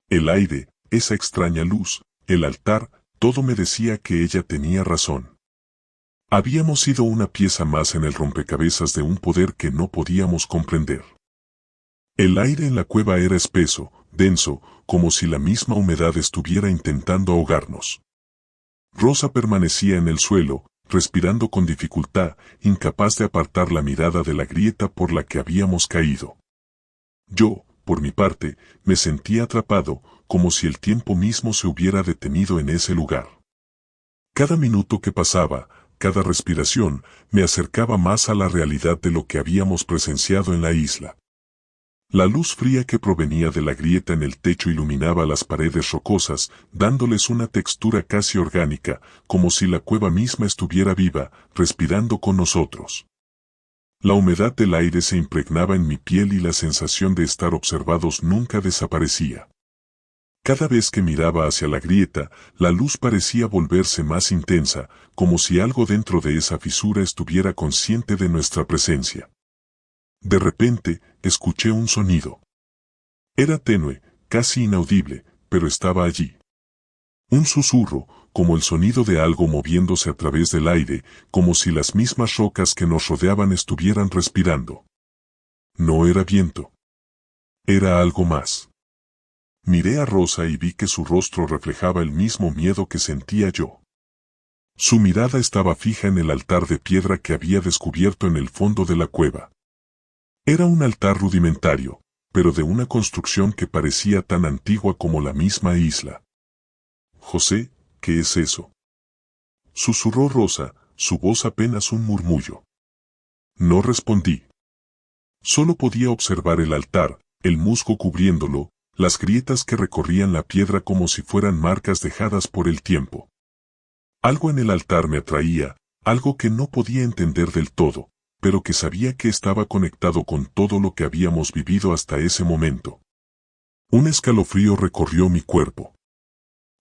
El aire, esa extraña luz, el altar, todo me decía que ella tenía razón. Habíamos sido una pieza más en el rompecabezas de un poder que no podíamos comprender. El aire en la cueva era espeso, denso, como si la misma humedad estuviera intentando ahogarnos. Rosa permanecía en el suelo, respirando con dificultad, incapaz de apartar la mirada de la grieta por la que habíamos caído. Yo, por mi parte, me sentía atrapado, como si el tiempo mismo se hubiera detenido en ese lugar. Cada minuto que pasaba, cada respiración, me acercaba más a la realidad de lo que habíamos presenciado en la isla. La luz fría que provenía de la grieta en el techo iluminaba las paredes rocosas, dándoles una textura casi orgánica, como si la cueva misma estuviera viva, respirando con nosotros. La humedad del aire se impregnaba en mi piel y la sensación de estar observados nunca desaparecía. Cada vez que miraba hacia la grieta, la luz parecía volverse más intensa, como si algo dentro de esa fisura estuviera consciente de nuestra presencia. De repente, escuché un sonido. Era tenue, casi inaudible, pero estaba allí. Un susurro, como el sonido de algo moviéndose a través del aire, como si las mismas rocas que nos rodeaban estuvieran respirando. No era viento. Era algo más. Miré a Rosa y vi que su rostro reflejaba el mismo miedo que sentía yo. Su mirada estaba fija en el altar de piedra que había descubierto en el fondo de la cueva. Era un altar rudimentario, pero de una construcción que parecía tan antigua como la misma isla. José, ¿qué es eso?, susurró Rosa, su voz apenas un murmullo. No respondí. Solo podía observar el altar, el musgo cubriéndolo, las grietas que recorrían la piedra como si fueran marcas dejadas por el tiempo. Algo en el altar me atraía, algo que no podía entender del todo, pero que sabía que estaba conectado con todo lo que habíamos vivido hasta ese momento. Un escalofrío recorrió mi cuerpo.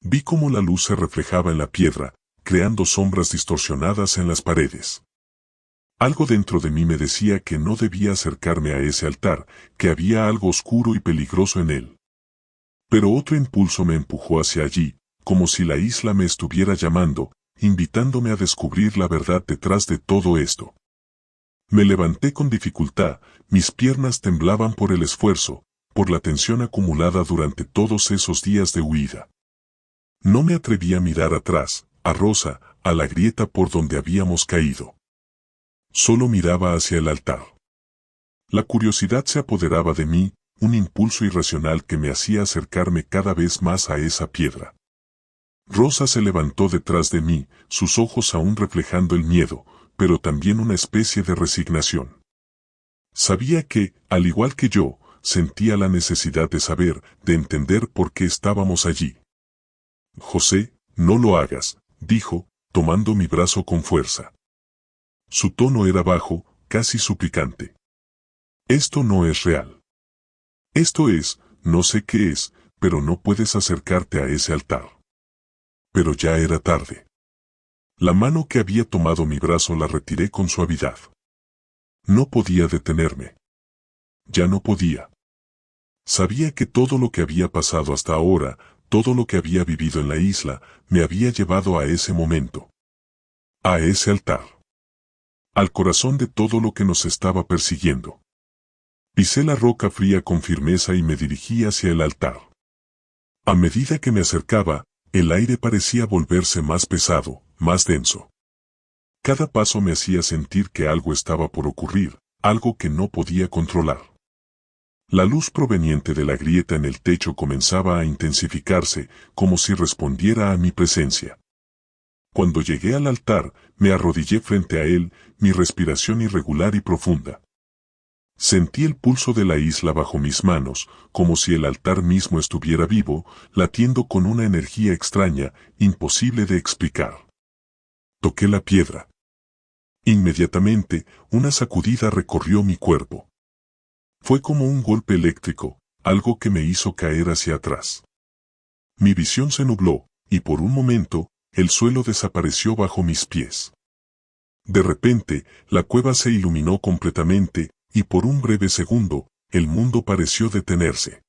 Vi cómo la luz se reflejaba en la piedra, creando sombras distorsionadas en las paredes. Algo dentro de mí me decía que no debía acercarme a ese altar, que había algo oscuro y peligroso en él. Pero otro impulso me empujó hacia allí, como si la isla me estuviera llamando, invitándome a descubrir la verdad detrás de todo esto. Me levanté con dificultad, mis piernas temblaban por el esfuerzo, por la tensión acumulada durante todos esos días de huida. No me atreví a mirar atrás, a Rosa, a la grieta por donde habíamos caído. Solo miraba hacia el altar. La curiosidad se apoderaba de mí, un impulso irracional que me hacía acercarme cada vez más a esa piedra. Rosa se levantó detrás de mí, sus ojos aún reflejando el miedo, pero también una especie de resignación. Sabía que, al igual que yo, sentía la necesidad de saber, de entender por qué estábamos allí. José, no lo hagas, dijo, tomando mi brazo con fuerza. Su tono era bajo, casi suplicante. Esto no es real. Esto es, no sé qué es, pero no puedes acercarte a ese altar. Pero ya era tarde. La mano que había tomado mi brazo la retiré con suavidad. No podía detenerme. Ya no podía. Sabía que todo lo que había pasado hasta ahora, todo lo que había vivido en la isla, me había llevado a ese momento. A ese altar. Al corazón de todo lo que nos estaba persiguiendo. Pisé la roca fría con firmeza y me dirigí hacia el altar. A medida que me acercaba, el aire parecía volverse más pesado, más denso. Cada paso me hacía sentir que algo estaba por ocurrir, algo que no podía controlar. La luz proveniente de la grieta en el techo comenzaba a intensificarse, como si respondiera a mi presencia. Cuando llegué al altar, me arrodillé frente a él, mi respiración irregular y profunda. Sentí el pulso de la isla bajo mis manos, como si el altar mismo estuviera vivo, latiendo con una energía extraña, imposible de explicar. Toqué la piedra. Inmediatamente, una sacudida recorrió mi cuerpo. Fue como un golpe eléctrico, algo que me hizo caer hacia atrás. Mi visión se nubló, y por un momento, el suelo desapareció bajo mis pies. De repente, la cueva se iluminó completamente, y por un breve segundo, el mundo pareció detenerse.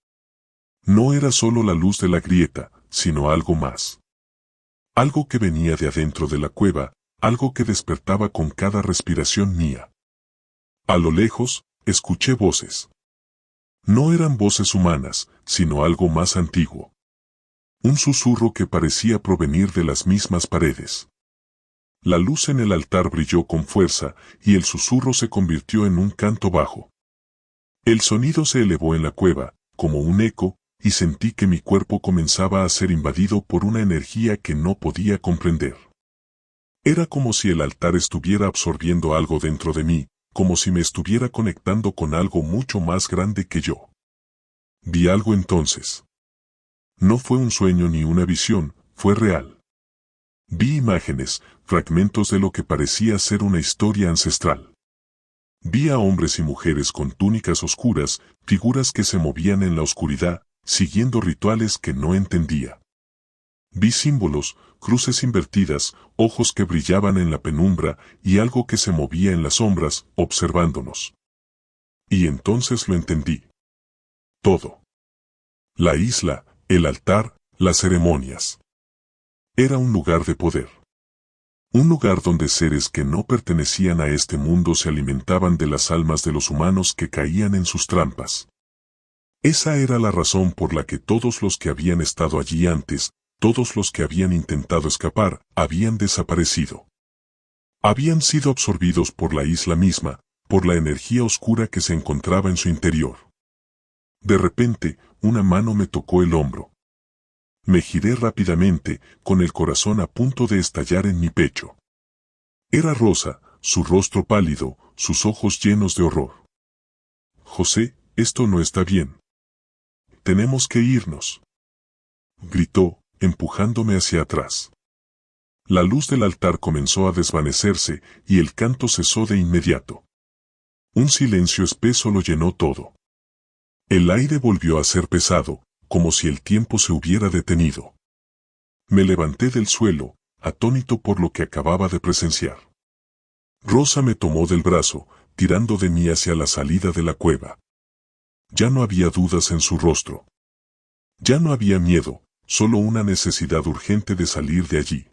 No era solo la luz de la grieta, sino algo más. Algo que venía de adentro de la cueva, algo que despertaba con cada respiración mía. A lo lejos, escuché voces. No eran voces humanas, sino algo más antiguo. Un susurro que parecía provenir de las mismas paredes. La luz en el altar brilló con fuerza, y el susurro se convirtió en un canto bajo. El sonido se elevó en la cueva, como un eco, y sentí que mi cuerpo comenzaba a ser invadido por una energía que no podía comprender. Era como si el altar estuviera absorbiendo algo dentro de mí, como si me estuviera conectando con algo mucho más grande que yo. Vi algo entonces. No fue un sueño ni una visión, fue real. Vi imágenes, fragmentos de lo que parecía ser una historia ancestral. Vi a hombres y mujeres con túnicas oscuras, figuras que se movían en la oscuridad, siguiendo rituales que no entendía. Vi símbolos, cruces invertidas, ojos que brillaban en la penumbra y algo que se movía en las sombras, observándonos. Y entonces lo entendí. Todo. La isla, el altar, las ceremonias. Era un lugar de poder. Un lugar donde seres que no pertenecían a este mundo se alimentaban de las almas de los humanos que caían en sus trampas. Esa era la razón por la que todos los que habían estado allí antes, todos los que habían intentado escapar, habían desaparecido. Habían sido absorbidos por la isla misma, por la energía oscura que se encontraba en su interior. De repente, una mano me tocó el hombro. Me giré rápidamente, con el corazón a punto de estallar en mi pecho. Era Rosa, su rostro pálido, sus ojos llenos de horror. José, esto no está bien. Tenemos que irnos. Gritó, empujándome hacia atrás. La luz del altar comenzó a desvanecerse y el canto cesó de inmediato. Un silencio espeso lo llenó todo. El aire volvió a ser pesado, como si el tiempo se hubiera detenido. Me levanté del suelo, atónito por lo que acababa de presenciar. Rosa me tomó del brazo, tirando de mí hacia la salida de la cueva. Ya no había dudas en su rostro. Ya no había miedo, solo una necesidad urgente de salir de allí.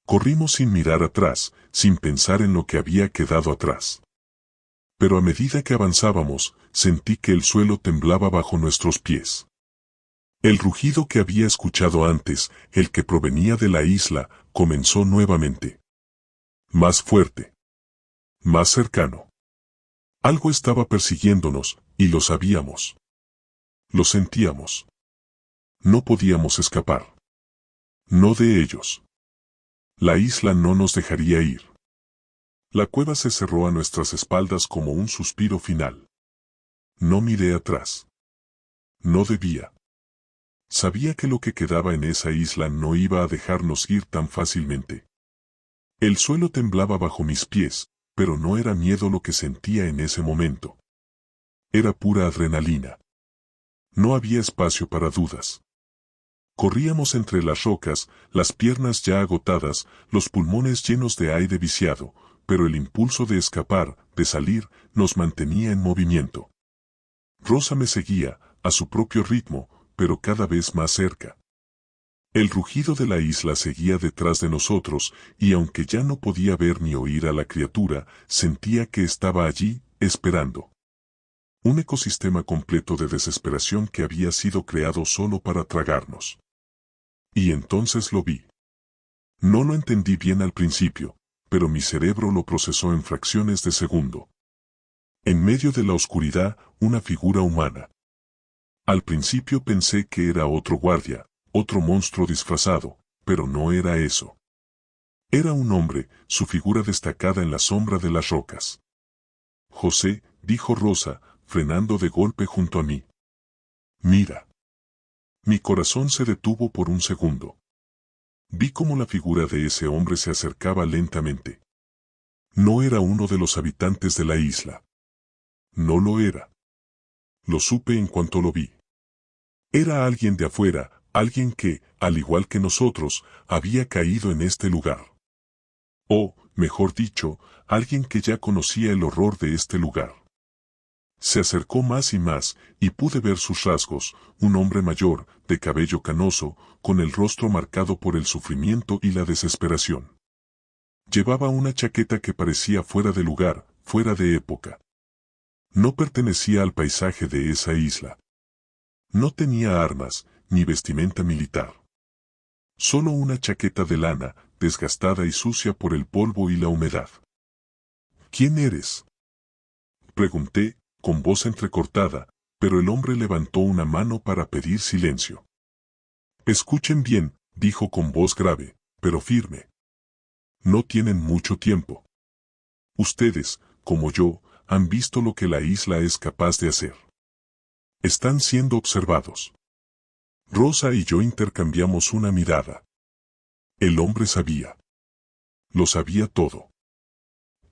Corrimos sin mirar atrás, sin pensar en lo que había quedado atrás. Pero a medida que avanzábamos, sentí que el suelo temblaba bajo nuestros pies. El rugido que había escuchado antes, el que provenía de la isla, comenzó nuevamente. Más fuerte. Más cercano. Algo estaba persiguiéndonos, y lo sabíamos. Lo sentíamos. No podíamos escapar. No de ellos. La isla no nos dejaría ir. La cueva se cerró a nuestras espaldas como un suspiro final. No miré atrás. No debía. Sabía que lo que quedaba en esa isla no iba a dejarnos ir tan fácilmente. El suelo temblaba bajo mis pies, pero no era miedo lo que sentía en ese momento. Era pura adrenalina. No había espacio para dudas. Corríamos entre las rocas, las piernas ya agotadas, los pulmones llenos de aire viciado, pero el impulso de escapar, de salir, nos mantenía en movimiento. Rosa me seguía, a su propio ritmo, pero cada vez más cerca. El rugido de la isla seguía detrás de nosotros, y aunque ya no podía ver ni oír a la criatura, sentía que estaba allí, esperando. Un ecosistema completo de desesperación que había sido creado solo para tragarnos. Y entonces lo vi. No lo entendí bien al principio, pero mi cerebro lo procesó en fracciones de segundo. En medio de la oscuridad, una figura humana. Al principio pensé que era otro guardia, otro monstruo disfrazado, pero no era eso. Era un hombre, su figura destacada en la sombra de las rocas. José, dijo Rosa, frenando de golpe junto a mí. Mira. Mi corazón se detuvo por un segundo. Vi cómo la figura de ese hombre se acercaba lentamente. No era uno de los habitantes de la isla. No lo era. Lo supe en cuanto lo vi. Era alguien de afuera, alguien que, al igual que nosotros, había caído en este lugar. O, mejor dicho, alguien que ya conocía el horror de este lugar. Se acercó más y más, y pude ver sus rasgos, un hombre mayor, de cabello canoso, con el rostro marcado por el sufrimiento y la desesperación. Llevaba una chaqueta que parecía fuera de lugar, fuera de época. No pertenecía al paisaje de esa isla. No tenía armas, ni vestimenta militar. Solo una chaqueta de lana, desgastada y sucia por el polvo y la humedad. ¿Quién eres?, pregunté, con voz entrecortada, pero el hombre levantó una mano para pedir silencio. Escuchen bien, dijo con voz grave, pero firme. No tienen mucho tiempo. Ustedes, como yo, han visto lo que la isla es capaz de hacer. Están siendo observados. Rosa y yo intercambiamos una mirada. El hombre sabía. Lo sabía todo.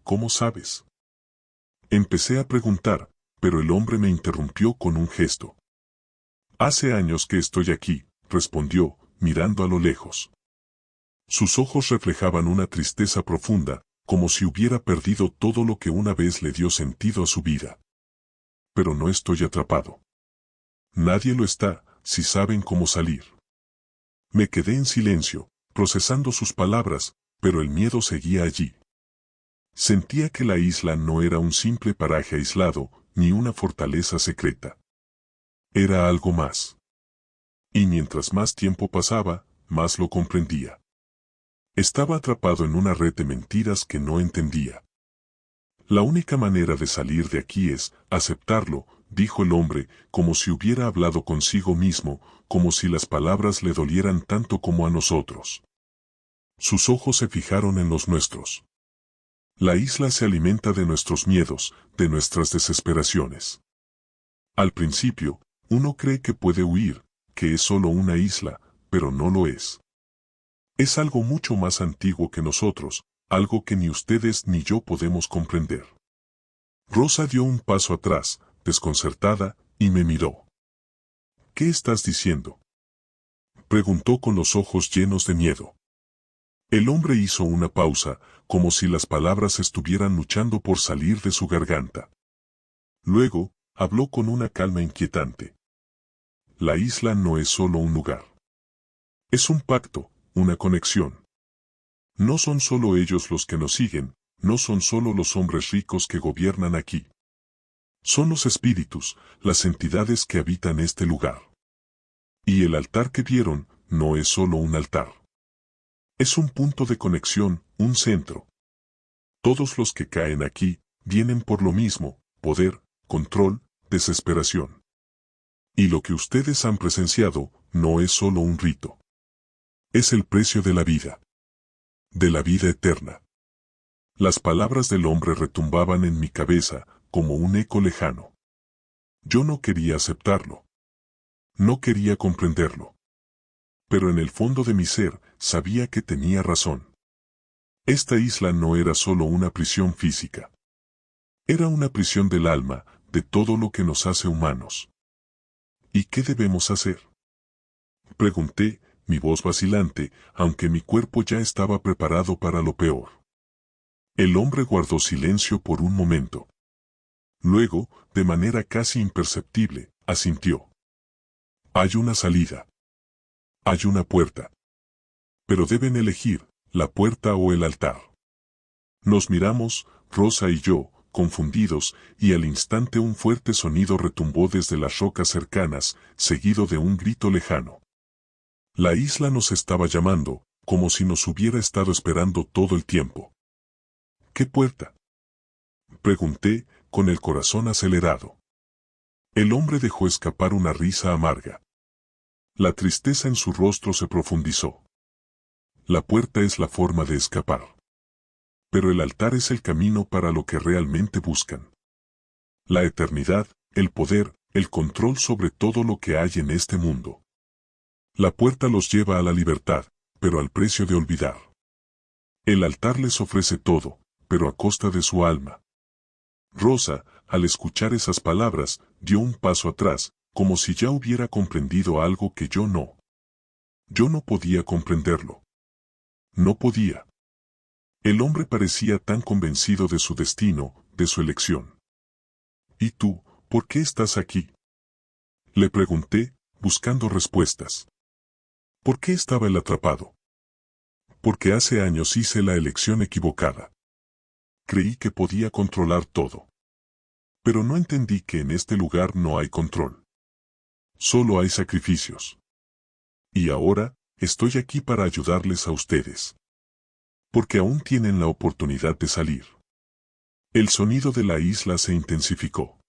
¿Cómo sabes? Empecé a preguntar, pero el hombre me interrumpió con un gesto. Hace años que estoy aquí, respondió, mirando a lo lejos. Sus ojos reflejaban una tristeza profunda, como si hubiera perdido todo lo que una vez le dio sentido a su vida. Pero no estoy atrapado. Nadie lo está, si saben cómo salir. Me quedé en silencio, procesando sus palabras, pero el miedo seguía allí. Sentía que la isla no era un simple paraje aislado, ni una fortaleza secreta. Era algo más. Y mientras más tiempo pasaba, más lo comprendía. Estaba atrapado en una red de mentiras que no entendía. La única manera de salir de aquí es aceptarlo, dijo el hombre, como si hubiera hablado consigo mismo, como si las palabras le dolieran tanto como a nosotros. Sus ojos se fijaron en los nuestros. La isla se alimenta de nuestros miedos, de nuestras desesperaciones. Al principio, uno cree que puede huir, que es solo una isla, pero no lo es. Es algo mucho más antiguo que nosotros, algo que ni ustedes ni yo podemos comprender. Rosa dio un paso atrás, desconcertada, y me miró. ¿Qué estás diciendo?, preguntó con los ojos llenos de miedo. El hombre hizo una pausa, como si las palabras estuvieran luchando por salir de su garganta. Luego, habló con una calma inquietante. La isla no es solo un lugar. Es un pacto, una conexión. No son solo ellos los que nos siguen, no son solo los hombres ricos que gobiernan aquí. Son los espíritus, las entidades que habitan este lugar. Y el altar que vieron, no es solo un altar. Es un punto de conexión, un centro. Todos los que caen aquí, vienen por lo mismo, poder, control, desesperación. Y lo que ustedes han presenciado, no es solo un rito. Es el precio de la vida. De la vida eterna. Las palabras del hombre retumbaban en mi cabeza, como un eco lejano. Yo no quería aceptarlo. No quería comprenderlo. Pero en el fondo de mi ser, sabía que tenía razón. Esta isla no era solo una prisión física. Era una prisión del alma, de todo lo que nos hace humanos. ¿Y qué debemos hacer?, pregunté, mi voz vacilante, aunque mi cuerpo ya estaba preparado para lo peor. El hombre guardó silencio por un momento. Luego, de manera casi imperceptible, asintió. Hay una salida. Hay una puerta. Pero deben elegir, la puerta o el altar. Nos miramos, Rosa y yo, confundidos, y al instante un fuerte sonido retumbó desde las rocas cercanas, seguido de un grito lejano. La isla nos estaba llamando, como si nos hubiera estado esperando todo el tiempo. ¿Qué puerta?, pregunté, con el corazón acelerado. El hombre dejó escapar una risa amarga. La tristeza en su rostro se profundizó. La puerta es la forma de escapar. Pero el altar es el camino para lo que realmente buscan. La eternidad, el poder, el control sobre todo lo que hay en este mundo. La puerta los lleva a la libertad, pero al precio de olvidar. El altar les ofrece todo, pero a costa de su alma. Rosa, al escuchar esas palabras, dio un paso atrás, como si ya hubiera comprendido algo que yo no. Yo no podía comprenderlo. No podía. El hombre parecía tan convencido de su destino, de su elección. ¿Y tú, ¿Por qué estás aquí? Le pregunté, buscando respuestas. ¿Por qué estaba él atrapado? Porque hace años hice la elección equivocada. Creí que podía controlar todo. Pero no entendí que en este lugar no hay control. Solo hay sacrificios. Y ahora, estoy aquí para ayudarles a ustedes. Porque aún tienen la oportunidad de salir. El sonido de la isla se intensificó.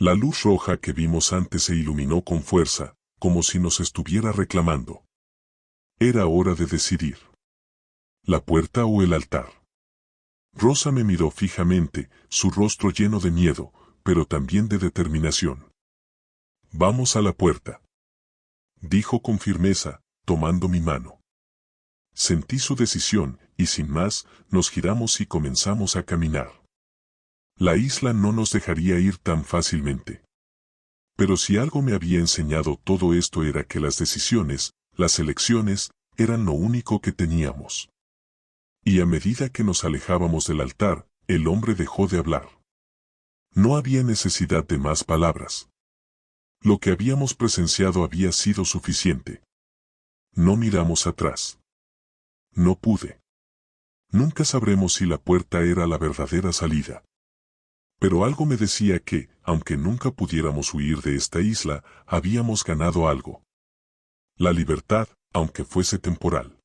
La luz roja que vimos antes se iluminó con fuerza, como si nos estuviera reclamando. Era hora de decidir. ¿La puerta o el altar? Rosa me miró fijamente, su rostro lleno de miedo, pero también de determinación. Vamos a la puerta, dijo con firmeza, tomando mi mano. Sentí su decisión, y sin más, nos giramos y comenzamos a caminar. La isla no nos dejaría ir tan fácilmente. Pero si algo me había enseñado todo esto era que las decisiones, las elecciones, eran lo único que teníamos. Y a medida que nos alejábamos del altar, el hombre dejó de hablar. No había necesidad de más palabras. Lo que habíamos presenciado había sido suficiente. No miramos atrás. No pude. Nunca sabremos si la puerta era la verdadera salida. Pero algo me decía que, aunque nunca pudiéramos huir de esta isla, habíamos ganado algo. La libertad, aunque fuese temporal.